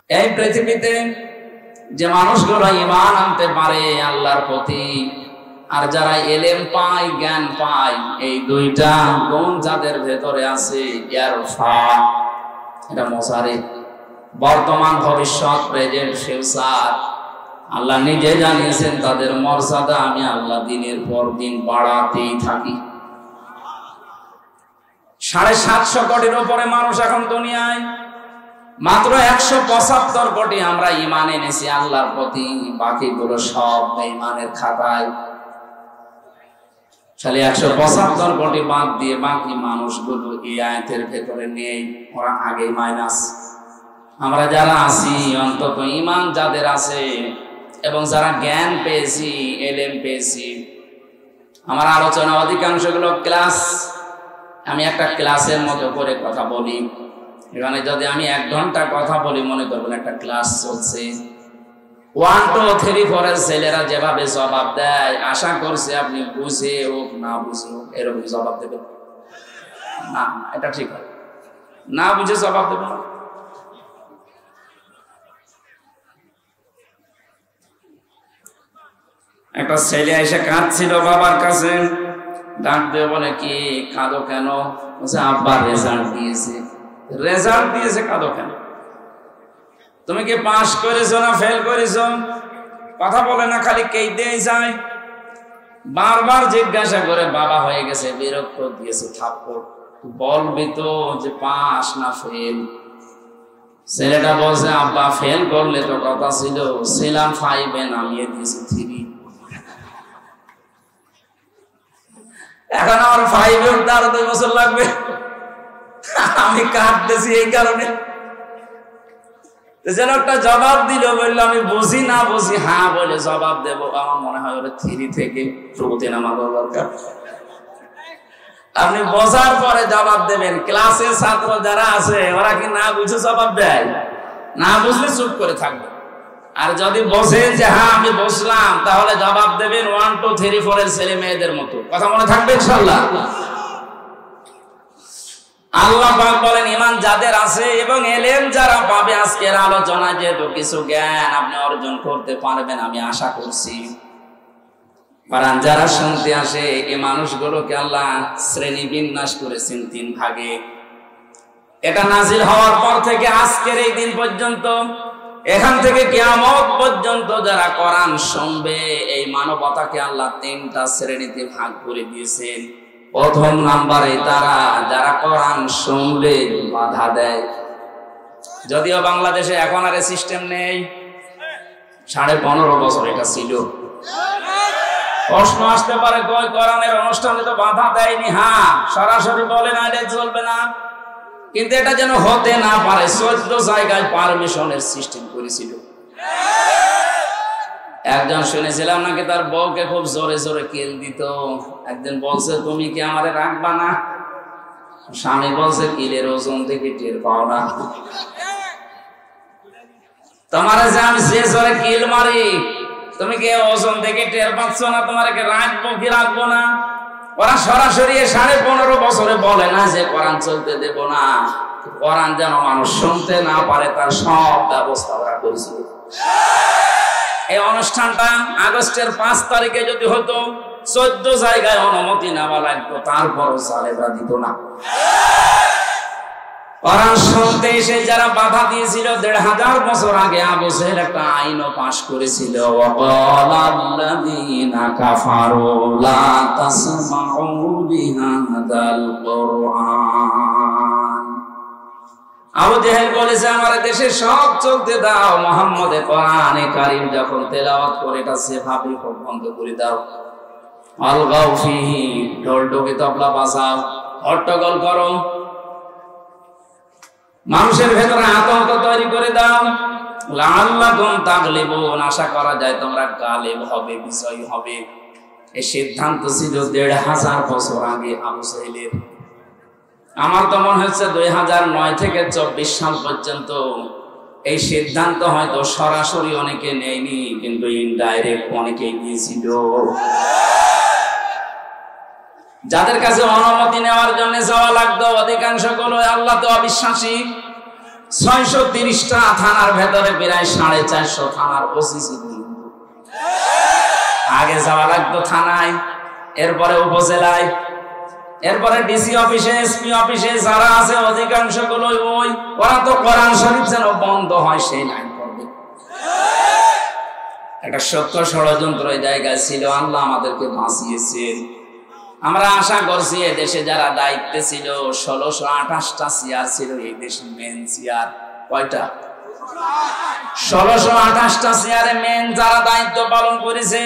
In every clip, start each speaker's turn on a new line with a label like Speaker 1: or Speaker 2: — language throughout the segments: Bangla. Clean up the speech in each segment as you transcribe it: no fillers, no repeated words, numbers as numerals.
Speaker 1: এই পৃথিবীতে যে মানুষগুলো ঈমান আনতে পারে আল্লাহর প্রতি, আর যারা ইলম পায়, জ্ঞান পায়, এই দুইটা গুণ যাদের ভেতরে আছে, এটা মোসারে বর্তমান, ভবিষ্যৎ, প্রেজেন্ট, ফিউচার, আল্লাহ নিজে জানিয়েছেন তাদের মর্যাদা আমি আল্লাহ দিনের পর দিন বাড়াতেই থাকি। 750 কোটির উপরে মানুষ এখন দুনিয়ায়, মাত্র 175 কোটি আমরা ঈমান এনেছি আল্লাহর প্রতি, বাকিগুলো সব বেঈমানের খাতায়। তাহলে 175 কোটি বাদ দিয়ে বাকি মানুষগুলো এই আয়াতের ভেতরে নেই, ওরা আগেই মাইনাস। আমরা যারা আছি, অন্তত ঈমান যাদের আছে এবং যারা জ্ঞান পেয়েছি, ইলম পেয়েছি, আমার আলোচনা অধিকাংশগুলো ক্লাস, আমি একটা ক্লাসের মতো করে কথা বলি। এখানে যদি আমি 1 ঘন্টা কথা বলি, মনে করবেন একটা ক্লাস চলছে। 1, 2, 3, 4 এর ছেলেরা যেভাবে জবাব দেয়, আশা করছি আপনি বুঝে হোক না বুঝে হোক এরকম জবাব দেবেন না। এটা ঠিক হয় না, বুঝে জবাব দেবেন না। একটা ছেলে এসে কাঁদছিল বাবার কাছে, ডাক দিয়ে বলে, কি কাঁদো কেন? বলছে আব্বা রেজাল্ট দিয়েছে। রেজাল্ট দিয়েছে, কাঁদো কেন? তুমি কি পাস করেছো না ফেল করেছো? কথা বলে না, খালি কেঁদেই যায়। বারবার জিজ্ঞাসা করে বাবা হয়ে গেছে, বিরক্ত দিয়েছে থাপ্পড়। বলবি তো যে পাস না ফেল? ছেলেটা বলছে আব্বা ফেল করলে তো কথা ছিল, ছিলাম 5 এ নামিয়ে দিয়েছি 3। এখন আমার 5 এ উঠতে আরো 2 বছর লাগবে। আমি কাঁদতেছি এই কারণে। যেন একটা জবাব দিল, বললো আমি বুঝি না বুঝি, হ্যাঁ বলে জবাব দেব। আমার মনে হয় ওরা 3 থেকে প্রগতি নামানো দরকার। আপনি বোঝার পরে জবাব দেবেন। ক্লাসের ছাত্র যারা আছে ওরা কি না বুঝে জবাব দেয়? না বুঝলে চুপ করে থাকবে। আর যদি বোঝেন যে হ্যাঁ আমি বুঝলাম, তাহলে জবাব দেবেন 1, 2, 3, 4 এর ছেলে মেয়েদের মতো। কথা মনে থাকবে ইনশাআল্লাহ। আল্লাহ পাক বলেন ঈমান যাদের আছে এবং ইলম যারা পাবে, আজকের আলোচনায় যেহেতু কিছু জ্ঞান আপনি অর্জন করতে পারবেন আমি আশা করছি। কারণ যারা শুনতে আসে এই মানুষগুলোকে আল্লাহ শ্রেণী বিন্যাস করেছেন 3 ভাগে। এটা নাজিল হওয়ার পর থেকে আজকের এই দিন পর্যন্ত, এখান থেকে কিয়ামত পর্যন্ত যারা কোরআন শুনবে, এই মানবতাকে আল্লাহ 3টা শ্রেণীতে ভাগ করে দিয়েছেন। প্রথম নাম্বারে তারা যারা কোরআন শুনলে বাধা দেয়। যদিও বাংলাদেশে এখন আর সিস্টেম নেই, 15.5 বছর এটা ছিল। প্রশ্ন আসতে পারে, কই কোরআনের অনুষ্ঠানে তো বাধা দেয়নি। হ্যাঁ, সরাসরি বলে না এটা চলবে না, কিন্তু এটা যেন হতে না পারে 14 জায়গায় পারমিশনের সিস্টেম করেছিল। একজন শুনেছিলাম নাকি তার বউকে খুব জোরে জোরে কিল দিত। একদিন বলছে তুমি কি আমারে রাখবা না? স্বামী বলছে কিলের ওজন থেকে টের পাও না? তোমারে যে আমি যে জোরে কিল মারি, তুমি কি ওজন থেকে টের পাচ্ছ না? তোমারে কি রাখবো কি রাখবো না? ওরা সরাসরি 15.5 বছরে বলে না যে কোরআন চলতে দেব না। কোরআন যেন মানুষ শুনতে না পারে তার সব ব্যবস্থা ওরা করেছিল। এই অনুষ্ঠানটা আগস্টের 5 তারিখে যদি হতো, 14 জায়গায় অনুমতি নেওয়া লাগতো, তারপরও সালেবরা দিত না। কোরআন শুনতে এসে যারা বাধা দিয়েছিল, 1500 বছর আগে আবু জেহেল একটা আইনও পাশ করেছিল। ওয়াকালাল্লাযীনা কাফারু লা তাসমাউ বিহাদাল কুরআন। আবু জেহেল বলেছে আমার দেশে সব চলতে দাও, মুহাম্মদের কোরআনে কারীম যখন তেলাওয়াত করে এটা সেভাবে বন্ধ করে দাও। আলগাউ ফিহি, ঢোল ঢোকে তবলা বাজাও, হট্টগোল করো, মানুষের ভেতরে আতঙ্ক তৈরি করে দাও। লাআল্লাকুম তাগলিবুন, আশা করা যায় তোমরা গালিব হবে, বিজয়ী হবে। এই সিদ্ধান্ত ছিল 1500 বছর আগে আবু জেহেলের। আমার তো মনে হচ্ছে 2009 থেকে 24 সাল পর্যন্ত এই সিদ্ধান্ত হয়তো সরাসরি অনেকে নেয়নি, কিন্তু ইনডাইরেক্ট অনেকেই নিয়েছিল। যাদের কাছে অনুমতি নেওয়ার জন্য যাওয়া লাগতো, অধিকাংশ গুলো আল্লাহ তো অবিশ্বাসী। 630টা থানার ভেতরে প্রায় 450 থানার ওসি ছিল। আগে যাওয়া লাগতো থানায়, এরপরে উপজেলায়, এরপরে ডিসি অফিসে, এসপি অফিসে যারা আছে অধিকাংশ গুলো ওরা তো কোরআন শরীফ যেন বন্ধ হয় সেই লাইন করবে। একটা সত্য ষড়যন্ত্র এই জায়গায় ছিল। আল্লাহ আমাদেরকে বাঁচিয়েছেন। আমরা আশা করছি এদেশে যারা দায়িত্বে ছিল, 1628টা চেয়ার ছিল এই দেশের মেন চেয়ার। কয়টা? 1628টা চেয়ারে মেন যারা দায়িত্ব পালন করেছে,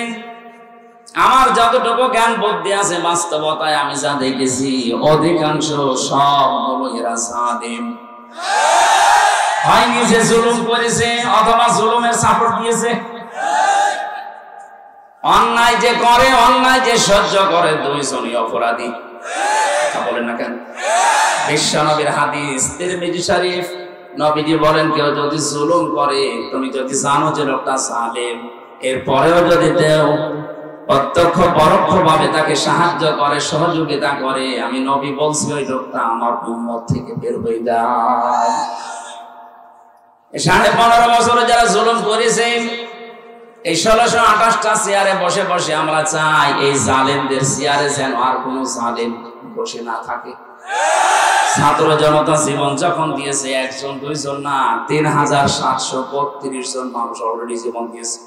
Speaker 1: আমার যতটুকু জ্ঞান বুদ্ধি আছে বাস্তবতায় আমি যা দেখেছি অধিকাংশ সবগুলো এরা জালেম। হয় নিজে জুলুম করেছে অথবা জুলুমের সাপোর্ট দিয়েছে। অন্যায় যে করে, অন্যায় যে সহ্য করে, দুইজনই অপরাধী। বলেন না কেন? বিশ্ব নবীর হাদিস তিরমিজি শরীফ, নবীজি বলেন কেউ যদি জুলুম করে, তুমি যদি জানো যে লোকটা জালেম, এরপরেও যদি দেও প্রত্যক্ষ পরোক্ষ ভাবে তাকে সাহায্য করে, সহযোগিতা করে, আমি নবী বলছি ওই লোকটা আমার উম্মত থেকে বের হয়ে যায়। 15.5 বছরে যারা জুলুম করেছে, এই 1628টা চেয়ারে বসে বসে আমরা চাই এই জালেমদের চেয়ারে যেন আর কোন জালেম বসে না থাকে। ছাত্র জনতা জীবন যখন দিয়েছে, একজন দুইজন না, 3732 জন মানুষ অলরেডি জীবন দিয়েছে।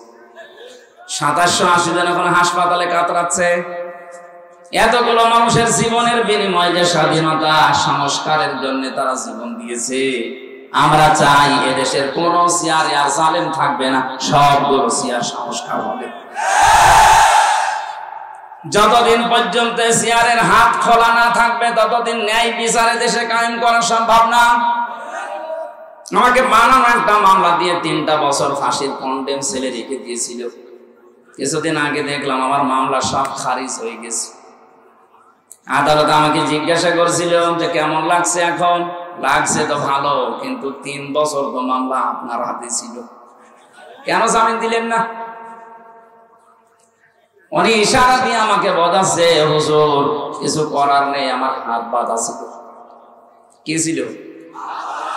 Speaker 1: 2780 জন এখন হাসপাতালে কাতরাচ্ছে। এতগুলো মানুষের জীবনের বিনিময়ে যে স্বাধীনতা সংস্কারের জন্য তারা জীবন দিয়েছে, আমরা চাই এদেশের কোন চেয়ারে আর জালেম থাকবে না, সবগুলো চেয়ার সংস্কার হবে। যতদিন পর্যন্ত চেয়ারের হাত খোলা না থাকবে ততদিন ন্যায় বিচারে দেশে কায়েম করা সম্ভব না। আমাকে বানানো একটা মামলা দিয়ে 3টা বছর ফাঁসির কন্ডেম সেলে রেখে দিয়েছিল। কিছুদিন আগে দেখলাম আমার মামলা সব খারিজ হয়ে গেছে। আদালত আমাকে জিজ্ঞাসা করছিল যে কেমন লাগছে এখন? লাগছে তো ভালো, কিন্তু 3 বছর তো মামলা আপনার হাতে ছিল, কেন জামিন দিলেন না? উনি ইশারা দিয়ে আমাকে বোঝাচ্ছে, হুজুর কিছু করার নেই, আমার হাত বাঁধা ছিল। কি ছিল?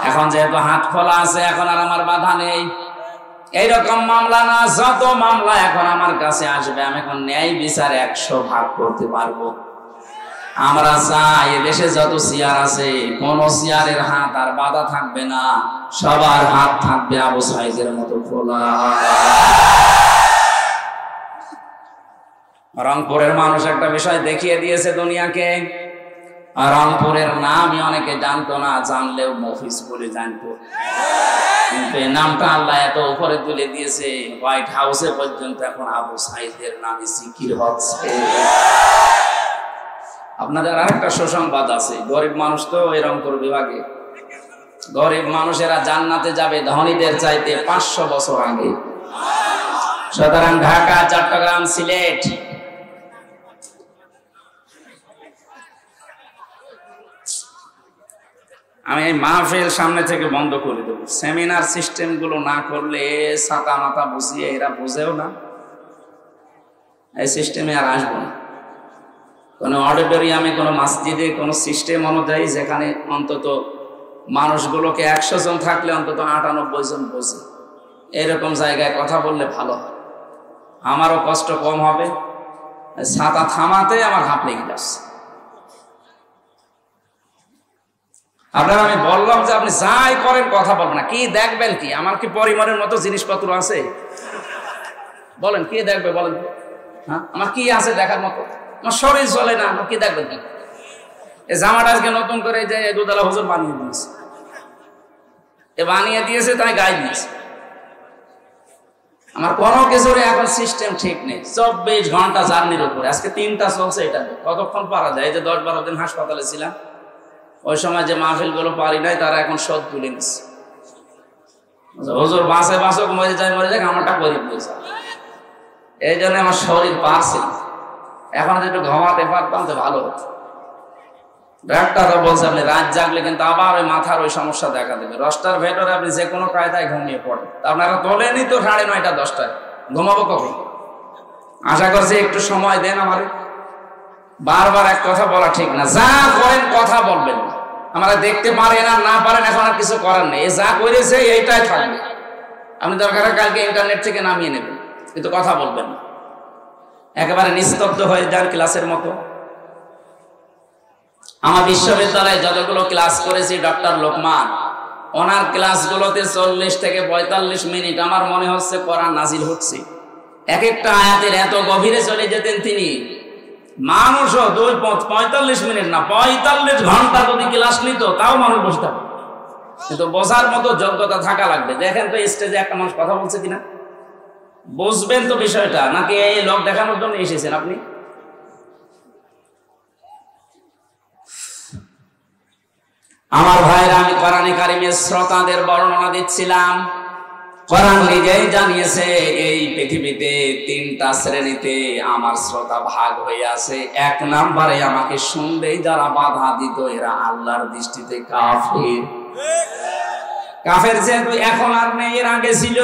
Speaker 1: এখন যেহেতু হাত খোলা আছে, এখন আর আমার বাধা নেই। এইরকম মামলা না, যত মামলা এখন আমার কাছে আসবে, আমি এখন ন্যায় বিচার 100 ভাগ করতে পারবো। আমরা চাই এদেশে যত চেয়ার আছে, কোন চেয়ারের হাত আর বাধা থাকবে না, সবার হাত থাকবে আবু সাইদের মতো খোলা। রংপুরের মানুষ একটা বিষয় দেখিয়ে দিয়েছে দুনিয়াকে। রংপুরের নামই অনেকে জানতো না, জানলেও মফিজ বলে জানতো, কিন্তু এই নামটা আল্লাহ এত উপরে তুলে দিয়েছে, হোয়াইট হাউসে পর্যন্ত এখন আবু সাইদের নামে জিকির হচ্ছে। আপনাদের আরেকটা সুসংবাদ আছে, গরিব মানুষ তো এই রংপুর বিভাগে, গরিব মানুষেরা জান্নাতে যাবে ধনীদের চাইতে 500 বছর আগে। সুতরাং ঢাকা, চট্টগ্রাম, সিলেট, আমি এই মাহফিল সামনে থেকে বন্ধ করে দেবো। সেমিনার সিস্টেম গুলো না করলে ছাতা মাথা বসিয়ে এরা বুঝেও না, এই সিস্টেমে আর আসবো না। কোনো অডিটোরিয়ামে, কোনো মসজিদে, কোনো সিস্টেম অনুযায়ী যেখানে অন্তত মানুষগুলোকে 100 জন থাকলে অন্তত 98 জন বসে, এরকম জায়গায় কথা বললে ভালো হয়, আমারও কষ্ট কম হবে। ছাতা থামাতে আমার হাত লেগে যাচ্ছে। আপনারা, আমি বললাম যে আপনি যাই করেন কথা বলবেন না। কি দেখবেন? কি আমার কি পরিমাণের মতো জিনিসপত্র আছে? বলেন কি দেখবে? বলেন, হ্যাঁ আমার কি আছে দেখার মতো? আমার শরীর চলে না, আমার কি দেখবেন? কি এই জামাটা আজকে নতুন করে যে দুধালা হুজুর বানিয়ে দিয়েছে, বানিয়ে দিয়েছে তাই গায়ে দিয়েছে। আমার কোনো কিছুর এখন সিস্টেম ঠিক নেই। 24 ঘন্টা জার্নির উপরে, আজকে 3টা চলছে। এটা কতক্ষণ পারা যায়? এই যে 10-12 দিন হাসপাতালে ছিলাম, ওই সময় যে মাহফিল গুলো পারি নাই, তারা এখন সব তুলে নিচ্ছে। হুজুর বাঁচে বাঁচক, মরে যায় মরে যাক, আমারটা গরিব দিয়েছে। এই জন্য আমার শরীর পারছে, এখন যদি একটু ঘুমাতে পারতাম তো ভালো হতো। ডাক্তাররা বলছে আপনি রাত জাগলে কিন্তু আবার ওই মাথার ওই সমস্যা দেখা দেবে। 10টার ভেতরে আপনি যে কোনো কায়দায় ঘুমিয়ে পড়েন। আপনারা তোলেনি তো 9:30 10টায়, ঘুমাবো কখন? আশা করছি একটু সময় দেন আমারে। বারবার এক কথা বলা ঠিক না, যা করেন কথা বলবেন না। আমরা দেখতে পারেন আর না পারেন, এখন আর কিছু করার নেই, যা করেছে এইটাই থাকবে। আপনি দরকার কালকে ইন্টারনেট থেকে নামিয়ে নেবেন, কিন্তু কথা বলবেন না, একেবারে নিস্তব্ধ হয়ে যান ক্লাসের মতো। আমার বিশ্ববিদ্যালয়ে যতগুলো ক্লাস করেছি ডক্টর লোকমান, ওনার ক্লাসগুলোতে 40 থেকে 45 মিনিট আমার মনে হচ্ছে কোরআন নাজিল হচ্ছে। এক একটা আয়াতের এত গভীরে চলে যেতেন তিনি। মানুষও 45 মিনিট না, 45 ঘন্টা যদি ক্লাস নিত তাও মানুষ বসে থাকবে, কিন্তু বোঝার মতো যোগ্যতা থাকা লাগবে। দেখেন তো স্টেজে একটা মানুষ কথা বলছে কিনা, বুঝবেন তো বিষয়টা, নাকি এই লোক দেখানোর জন্য এসেছেন আপনি? আমার ভাইরা, আমি কোরআনে কারিমের শ্রোতাদের বর্ণনা দিচ্ছিলাম। কোরআন নিজেই জানিয়েছে এই পৃথিবীতে 3টা শ্রেণীতে আমার শ্রোতা ভাগ হয়ে আছে। 1 নম্বরে আমাকে শুনলেই যারা বাধা দিত এরা আল্লাহর দৃষ্টিতে কাফের। কাফের যেহেতু এখন আর নেই, এর আগে ছিল।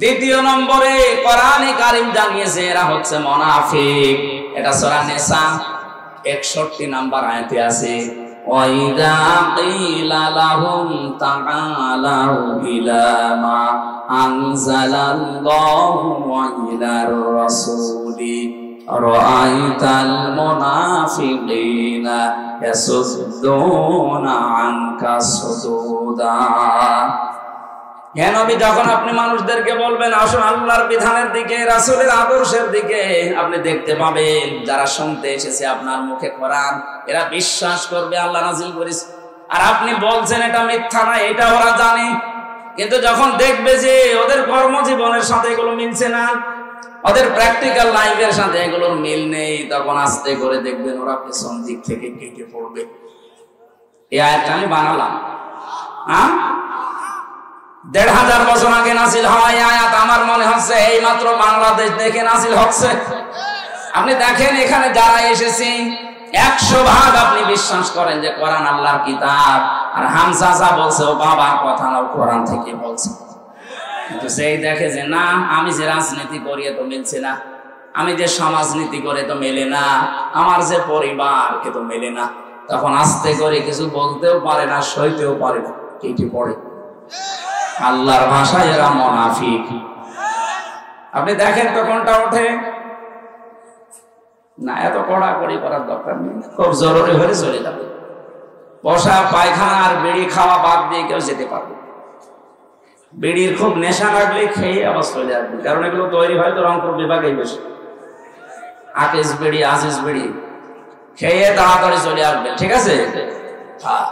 Speaker 1: 2 নম্বরে কোরআনে কারিম জানিয়েছে এরা হচ্ছে মুনাফিক। এটা সূরা নিসা 61 নম্বর আয়াতে আছে, وَإِذَا قِيلَ لَهُمْ تَعَالَوْا إِلَى مَا أَنزَلَ اللَّهُ وَإِلَى الرَّسُولِ رَأَيْتَ الْمُنَافِقِينَ يَصُدُّونَ عَنكَ صُدُودًا। নবী, যখন আপনি মানুষদেরকে বলবেন আসো আল্লাহর বিধানের দিকে, রাসূলের আদর্শের দিকে, আপনি দেখতে পাবেন যারা শুনতে এসেছে আপনার মুখে কোরআন, এরা বিশ্বাস করবে আল্লাহ নাজিল করেছে। আর আপনি বলছেন এটা মিথ্যা না, এটা ওরা জানে, কিন্তু যখন দেখবে যে ওদের কর্মজীবনের সাথে এগুলো মিলছে না, ওদের প্র্যাকটিক্যাল লাইফের সাথে এগুলোর মিল নেই, তখন আস্তে করে দেখবেন ওরা পেছন দিক থেকে কেটে পড়বে। এই আয়াতটা আমি বানালাম, 1500 বছর আগে নাজিল হওয়া এই আয়াত আমার মনে হচ্ছে এই মাত্র বাংলাদেশ দেখে নাজিল হচ্ছে। আপনি দেখেন এখানে যারা এসেছি 100% আপনি বিশ্বাস করেন যে কোরআন আল্লাহর কিতাব, আর হামজা যা বলছে ও বাবার কথা না, ও কোরআন থেকে বলছে। কিন্তু সেই দেখে যে না, আমি যে রাজনীতি করি তো মিলছে না, আমি যে সমাজনীতি করে তো মেলে না, আমার যে পরিবার কে তো মেলে না, তখন আস্তে করে কিছু বলতেও পারে না, সইতেও পারে না, কেটে পড়ে। আল্লাহর ভাষায় এরা মুনাফিক। আপনি দেখেন তো কোনটা ওঠে না, এত কড়াকড়ি করার দরকার নেই, খুব জরুরি হলে চলে যাবে। বসা, পায়খানা আর বিড়ি খাওয়া বাদ দিয়ে কেউ যেতে পারবে। বিড়ির খুব নেশা লাগলে খেয়ে আবার চলে আসবে, কারণ এগুলো তৈরি হয় তো রংপুর বিভাগেই বেশি। আকিস বিড়ি, আজিজ বিড়ি খেয়ে তাড়াতাড়ি চলে আসবে, ঠিক আছে? হ্যাঁ।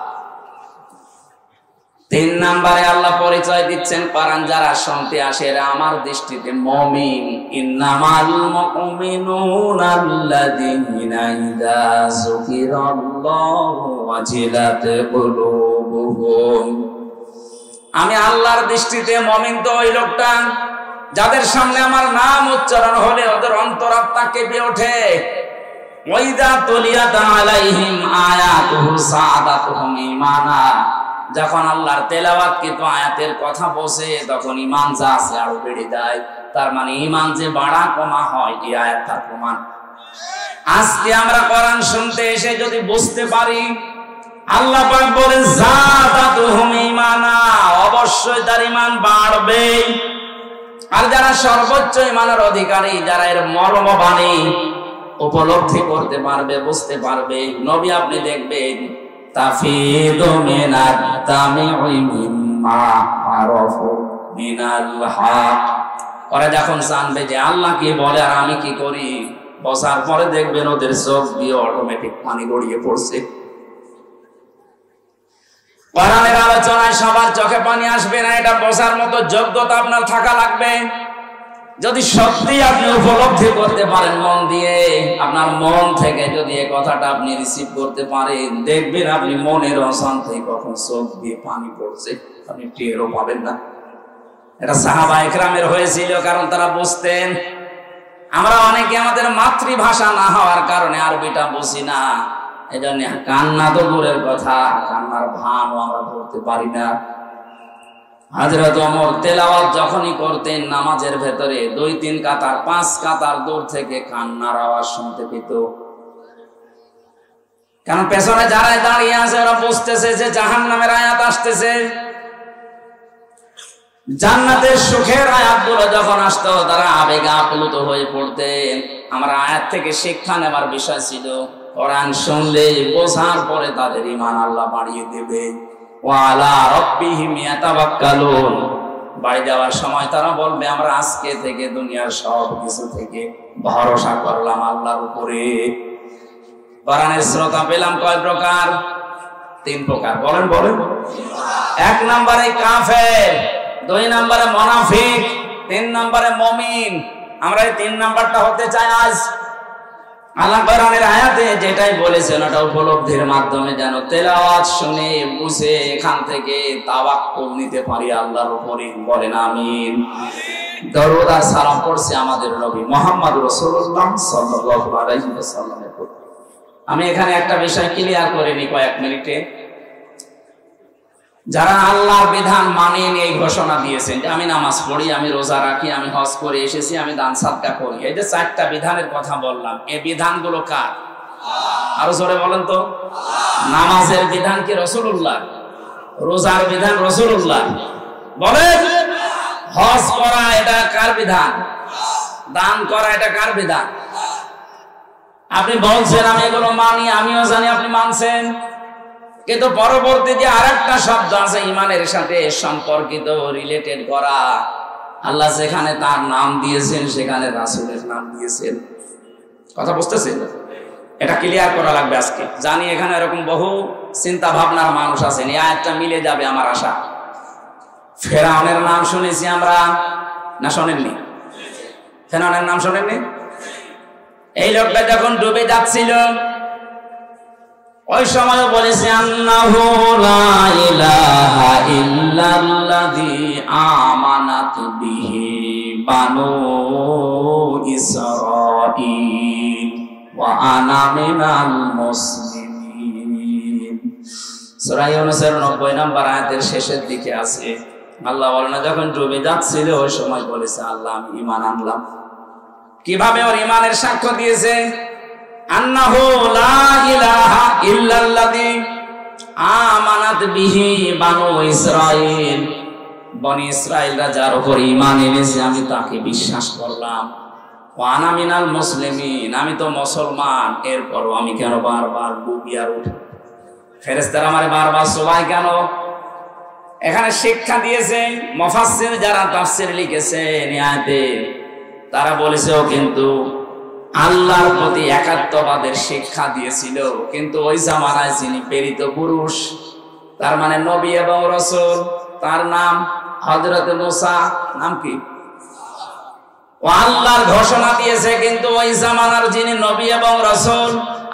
Speaker 1: 3 নম্বরে আল্লাহ পরিচয় দিচ্ছেন কোরআন যারা শুনতে আসে এরা আমার দৃষ্টিতে মুমিন। ইন্নামাল মুমিনুনা আল্লাযীনা ইযা যুকিরাল্লাহু ওয়াজিলাত কুলুবুহুম। আমি আল্লাহর দৃষ্টিতে মুমিন তো ওই লোকটা যাদের সামনে আমার নাম উচ্চারণ হলে ওদের অন্তরাত্মা কেঁপে ওঠে। ওয়াইদা তুলিয়াত আলাইহিম আয়াতুহু সাদাতুহুম ঈমানা। যখন আল্লাহর তেলাওয়াত কিন্তু আয়াতের কথা বসে তখন ঈমান যা আছে আরো বেড়ে যায়। তার মানে ঈমান যে বাড়া কমা হয় এই আয়াত তার প্রমাণ। আজকে আমরা কোরআন শুনতে এসে যদি বুঝতে পারি আল্লাহ পাক বলেন যাদাতুহুম ঈমানা, অবশ্যই তার ঈমান বাড়বে। আর যারা সর্বোচ্চ ঈমানের অধিকারী, যারা এর মর্মবাণী উপলব্ধি করতে পারবে, বুঝতে পারবে, নবী আপনি দেখবেন তাফিদু মিনাত তামিউই মিম্মা আরাফু মিনাল হক। ওরা যখন জানবে যে আল্লাহ কি বলে আর আমি কি করি, বসার পরে দেখবেন ওদের চোখ দিয়ে অটোমেটিক পানি গড়িয়ে পড়ছে। কোরআনের আলোচনায় সবার চোখে পানি আসবে না, এটা বোঝার মতো যোগ্যতা আপনার থাকা লাগবে। যদি সত্যি আপনি উপলব্ধি করতে পারেন মন দিয়ে, আপনার মন থেকে যদি এই কথাটা আপনি রিসিভ করতে পারেন, দেখবেন আপনি মনের অশান্তি কখন চোখ দিয়ে পানি পড়ছে আপনি টেরও পাবেন না। এটা সাহাবা ইকরামের হয়েছিল, কারণ তারা বুঝতেন। আমরা অনেকে আমাদের মাতৃভাষা না হওয়ার কারণে আরবিটা বুঝি না, এই জন্য কান্না তো দূরের কথা, কান্নার ভানও আমরা ধরতে পারি না। হযরত ওমর তেলাওয়াত যখনই করতেন নামাজের ভেতরে 2-3 কাতার 5 কাতার দূর থেকে কান্নার আওয়াজ শুনতে পেত। কারণ পেছনে যারা দাঁড়িয়ে আছে ওরা বুঝতেছে যে জাহান্নামের আয়াত আসতেছে। জান্নাতের সুখের আয়াতগুলো যখন আসতো তারা আবেগে আপ্লুত হয়ে পড়তেন। আমার আয়াত থেকে শিক্ষা নেবার বিষয় ছিল কোরআন শুনলে বোঝার পরে তাদের ঈমান আল্লাহ বাড়িয়ে দেবে। ওয়া আলা রাব্বিহিম ইয়াতাওয়াক্কালুন। বাড়ি যাওয়ার সময় তারা বলবে আমরা আজকে থেকে দুনিয়ার সব কিছু থেকে ভরসা করলাম আল্লাহর উপরে। কোরআনের শ্রোতা পেলাম কয় প্রকার? 3 প্রকার। বলেন বলেন। 1 নম্বরে কাফের, 2 নম্বরে মুনাফিক, 3 নম্বরে মুমিন। আমরা এই 3 নাম্বারটা হতে চাই আজ। আল্লাহ কোরআনের আয়াতে যেটাই বলেছেন ওটা উপলব্ধির মাধ্যমে যেন তেলাওয়াত শুনে বুঝে এখান থেকে তাওয়াক্কুল নিতে পারি আল্লাহর উপরে। বলেন আমিন। দরুদ আর সালাম পড়ছি আমাদের নবী মুহাম্মদ রাসূলুল্লাহ সাল্লাল্লাহু আলাইহি ওয়াসাল্লামের উপর। আমি এখানে একটা বিষয় ক্লিয়ার করে নি কয়েক মিনিটে। যারা আল্লাহর বিধান মানেন এই ঘোষণা দিয়েছেন যে আমি নামাজ পড়ি, আমি রোজা রাখি, আমি হজ করে এসেছি, আমি দান সাদকা করি, এই যে 4টা বিধানের কথা বললাম, এই বিধানগুলো কার? আরো জোরে বলেন তো। নামাজের বিধান কি রাসূলুল্লাহ? রোজার বিধান রাসূলুল্লাহ? বলেন। হজ করা এটা কার বিধান? দান করা এটা কার বিধান? আপনি বলছেন আমি এগুলো মানি, আমিও জানি আপনি মানছেন, কিন্তু পরবর্তী যে আরেকটা শব্দ আছে ঈমানের সাথে সম্পর্কিত, রিলেটেড করা, আল্লাহ যেখানে তার নাম দিয়েছেন সেখানে রাসূলের নাম দিয়েছেন। কথা বুঝতেছেন? এটা ক্লিয়ার করা লাগবে আজকে। জানি এখানে এরকম বহু চিন্তা ভাবনার মানুষ আছেন, এই আয়াতটা মিলে যাবে আমার আশা। ফেরাউনের নাম শুনেছি আমরা, না শোনেননি? ফেরাউনের নাম শোনেননি? এই লোকটা যখন ডুবে যাচ্ছিল ওই সময় বলেছে আন্নাহু লা ইলাহা ইল্লাল্লাযী আমানাত বিহি বানু ইসরাঈল ওয়া আনা মিনাল মুসলিমিন। সূরা ইউনূসের 90 নম্বর আয়াতের শেষের দিকে আছে। আল্লাহ বলেন যখন ডুবে যাচ্ছিল ওই সময় বলেছে আল্লাহ আমি ঈমান আনলাম। কিভাবে ওর ঈমানের সাক্ষ্য দিয়েছে? আন্নাহু লা ইলাহা ইল্লাল্লাযী আমানাত বিহি বানু ইসরাঈল। বনি ইসরাঈলরা যার উপর ঈমান এনেছে আমি তাকে বিশ্বাস করলাম। ওয়া আনা মিনাল মুসলিমিন, আমি তো মুসলমান, এরপরও আমি কেন বারবার ডুবি আর উঠি? ফেরেশতারা আমারে বারবার সবাই কেন? এখানে শিক্ষা দিয়েছে মুফাসসির যারা তাফসীর লিখেছেন আয়াতে, তারা বলেছে ও কিন্তু আল্লাহর প্রতি একাত্মবাদের শিক্ষা দিয়েছিল, কিন্তু ওই জামানায় যিনি প্রেরিত পুরুষ, তার মানে নবী এবং রাসূল, তার নাম হযরত মূসা। নাম কি? ও আল্লাহর ঘোষণা দিয়েছে, কিন্তু ওই জামানার যিনি নবী এবং রাসূল,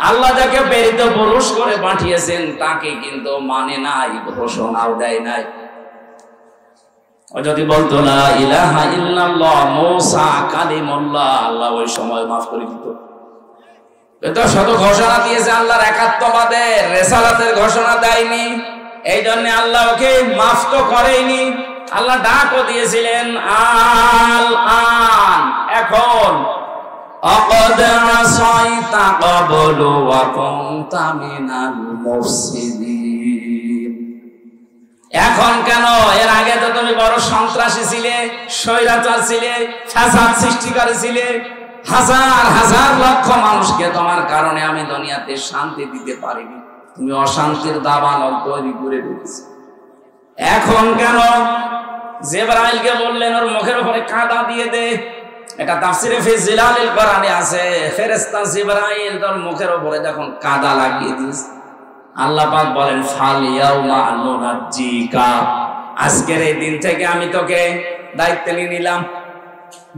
Speaker 1: আল্লাহ যাকে প্রেরিত পুরুষ করে পাঠিয়েছেন তাকে কিন্তু মানে নাই, ঘোষণাও দেয় নাই। ও যদি বলতো লা ইলাহা ইল্লাল্লাহ মূসা কালিমুল্লাহ, আল্লাহ ওই সময় মাফ করে দিত। কিন্তু শুধু ঘোষণা দিয়েছে আল্লাহর একাত্মবাদের, রিসালাতের ঘোষণা দেয়নি। এই জন্য আল্লাহ ওকে মাফ তো করেনি, আল্লাহ ডাকও দিয়েছিলেন আল আন, এখন। আকাদ আসাইতা ক্বাবলু ওয়া কুনতা মিনাল মুফসিদিন। এখন কেন? এর আগে তো তুমি বড় সন্ত্রাসী ছিলে, স্বৈরাচার ছিলে, ফাসাদ সৃষ্টি করেছিলে, হাজার হাজার লক্ষ মানুষকে তোমার কারণে আমি দুনিয়াতে শান্তি দিতে পারিনি, তুমি অশান্তির দাবানল তৈরি করে দিয়েছো। এখন কেন? জিবরাইলকে বললেন ওর মুখের উপরে কাদা দিয়ে দে, এটা তাফসীরে ফি জিলালিল কোরআনে আছে। ফেরেশতা জিবরাইল তোর মুখের উপরে যখন কাদা লাগিয়ে দিয়েছে, আল্লাহ পাক বলেন ফাল ইয়াউমা নুনাজ্জিকা, আজকের এই দিন থেকে আমি তোকে দায়িত্ব নিয়ে নিলাম,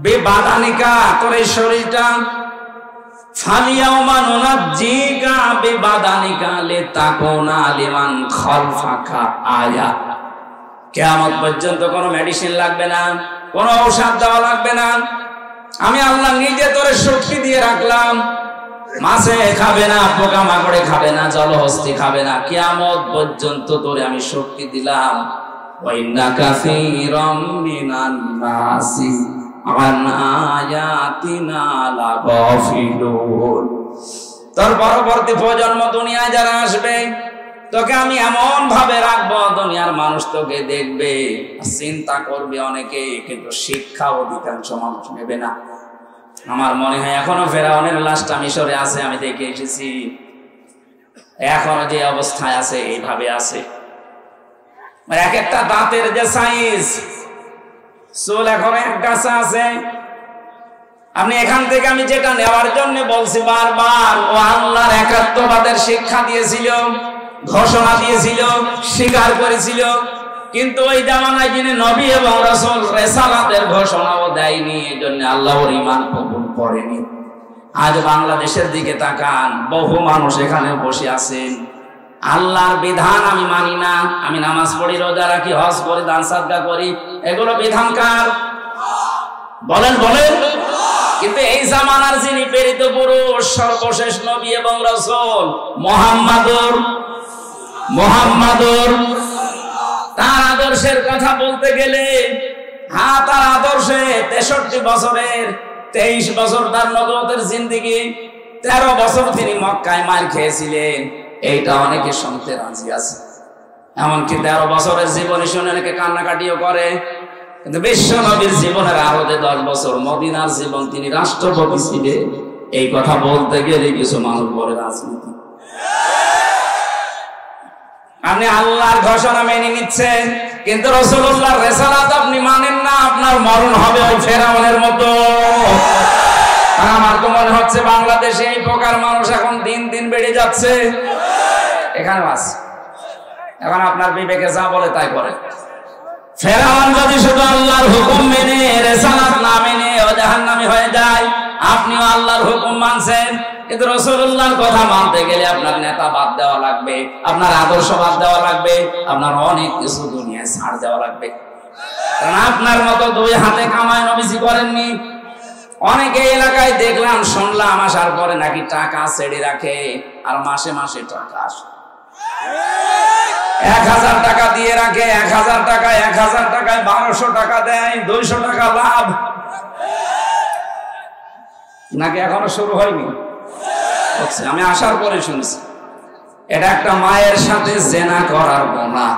Speaker 1: বিবাদানিকা, তোর এই শরীরটা, ফাল ইয়াউমা নুনাজ্জিকা বিবাদানিকা লিতাকুনা লিমান খালফাকা আয়া। কিয়ামত পর্যন্ত কোনো মেডিসিন লাগবে না, কোনো ঔষধ দেওয়া লাগবে না, আমি আল্লাহ নিজে তোরে শক্তি দিয়ে রাখলাম। মাছে খাবে না, পোকা মাকড়ে খাবে না, জলহস্তি খাবে না, কিয়ামত পর্যন্ত তোরে আমি শক্তি দিলাম। ওয়া ইন্না কাসীরাম মিনান নাসি আন আয়াতিনা লাগাফিলুন। তোর পরবর্তী প্রজন্ম দুনিয়ায় যারা আসবে তোকে আমি এমন ভাবে রাখবো, দুনিয়ার মানুষ তোকে দেখবে, চিন্তা করবে অনেকে, কিন্তু শিক্ষা অধিকাংশ মানুষ নেবে না। আমার মনে হয় এখনো ফেরাউনের লাশটা মিশরে আছে, আমি দেখে এসেছি, এখনো যে অবস্থায় আছে এইভাবে আছে। এক একটা দাঁতের যে সাইজ, চুল এখনো এক গাছা আছে। আপনি এখান থেকে আমি যেটা নেওয়ার জন্য বলছি বারবার, ও আল্লাহর একাত্মবাদের শিক্ষা দিয়েছিল, ঘোষণা দিয়েছিল, স্বীকার করেছিল, কিন্তু ওই জামানায় যিনি নবী এবং রাসূল রিসালাতের ঘোষণাও দেয়নি, এই জন্য আল্লাহ ওর ঈমান কবুল করেনি। আজ বাংলাদেশের দিকে তাকান, বহু মানুষ এখানে বসে আছেন, আল্লাহর বিধান আমি মানি না, আমি নামাজ পড়ি, রোজা রাখি, হজ করি, দান সাদকা করি, এগুলো বিধান কার? বলেন বলেন। কিন্তু এই জামানার যিনি প্রেরিত পুরুষ, সর্বশেষ নবী এবং রাসূল মুহাম্মাদুর, তার আদর্শের কথা বলতে গেলে, হ্যাঁ তার আদর্শে 63 বছরের 23 বছর তার নবুয়তের জিন্দেগি, 13 বছর তিনি মক্কায় মার খেয়েছিলেন, এইটা অনেকে শুনতে রাজি আছে। এমনকি 13 বছরের জীবনী শুনে অনেকে কান্নাকাটিও করে, কিন্তু বিশ্ব নবীর জীবনের আরো 10 বছর মদিনার জীবন, তিনি রাষ্ট্রপতি ছিলেন, এই কথা বলতে গেলে কিছু মানুষ বলে রাজনীতি। আপনি আল্লাহর ঘোষণা মেনে নিচ্ছেন, কিন্তু রাসূলুল্লাহর রিসালাত আপনি মানেন না, আপনার মরণ হবে ওই ফেরাউনের মতো। আর আমার তো মনে হচ্ছে বাংলাদেশে এই প্রকার মানুষ এখন দিন দিন বেড়ে যাচ্ছে। এখানে আছে, এখন আপনার বিবেকে যা বলে তাই করে। ফেরাউন যদি শুধু আল্লাহর হুকুম মেনে, রিসালাত না মেনে ও জাহান্নামী হয়ে যায়, আপনিও আল্লাহর হুকুম মানছেন, কিন্তু রাসূলুল্লাহর কথা মানতে গেলে আপনার নেতা বাদ দেওয়া লাগবে, আপনার আদর্শ বাদ দেওয়া লাগবে, আপনার অনেক কিছু দুনিয়ায় ছাড় দেওয়া লাগবে। কারণ আপনার মতো দুই হাতে কামাই নবীজি করেননি। অনেকে এলাকায় দেখলাম, শুনলাম, আসার পরে নাকি টাকা ছেড়ে রাখে, আর মাসে মাসে টাকা আসে, 1000 টাকা দিয়ে রাখে, 1000 টাকায় 1200 টাকা দেয়, 200 টাকা লাভ। নাকি এখনো শুরু হয়নি? আমি আসার পরে শুনছি এটা একটা মায়ের সাথে জেনা করার গুনাহ।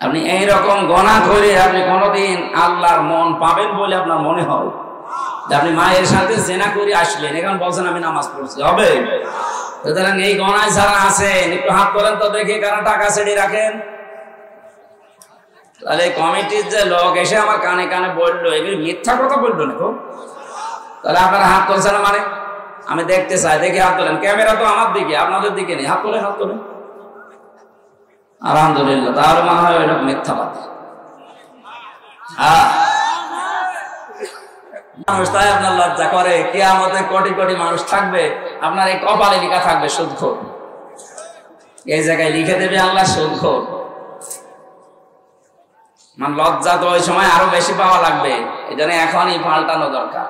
Speaker 1: আপনি এইরকম গুনাহ করে আপনি কোনোদিন আল্লাহর মন পাবেন বলে আপনার মনে হয়? যে আপনি মায়ের সাথে জেনা করে আসলেন, এখন বলছেন আমি নামাজ পড়ছি, হবে? সুতরাং এই গুনাহ যারা আছেন একটু হাত করেন তো দেখি, কারা টাকা ছেড়ে রাখেন। তাহলে কমিটির যে লোক এসে আমার কানে কানে বললো, এগুলি মিথ্যা কথা বললো না তো, তাহলে আপনারা হাত তুলছেন না মানে? আমি দেখতে চাই, দেখি হাত তোলেন। ক্যামেরা তো আমার দিকে, আপনাদের দিকে নেই, হাত তোলেন, হাত তোলেন। আলহামদুলিল্লাহ, তাহলে মনে হয় ওইটা মিথ্যাবাদ। মানুষ তাই আপনার লজ্জা করে, কিয়ামতে কোটি কোটি মানুষ থাকবে, আপনার এই কপালে লেখা থাকবে সুদখোর। এই জায়গায় লিখে দেবে আল্লাহ সুদখোর। মানে লজ্জা তো ওই সময় আরো বেশি পাওয়া লাগবে, এই জন্য এখনই পাল্টানো দরকার।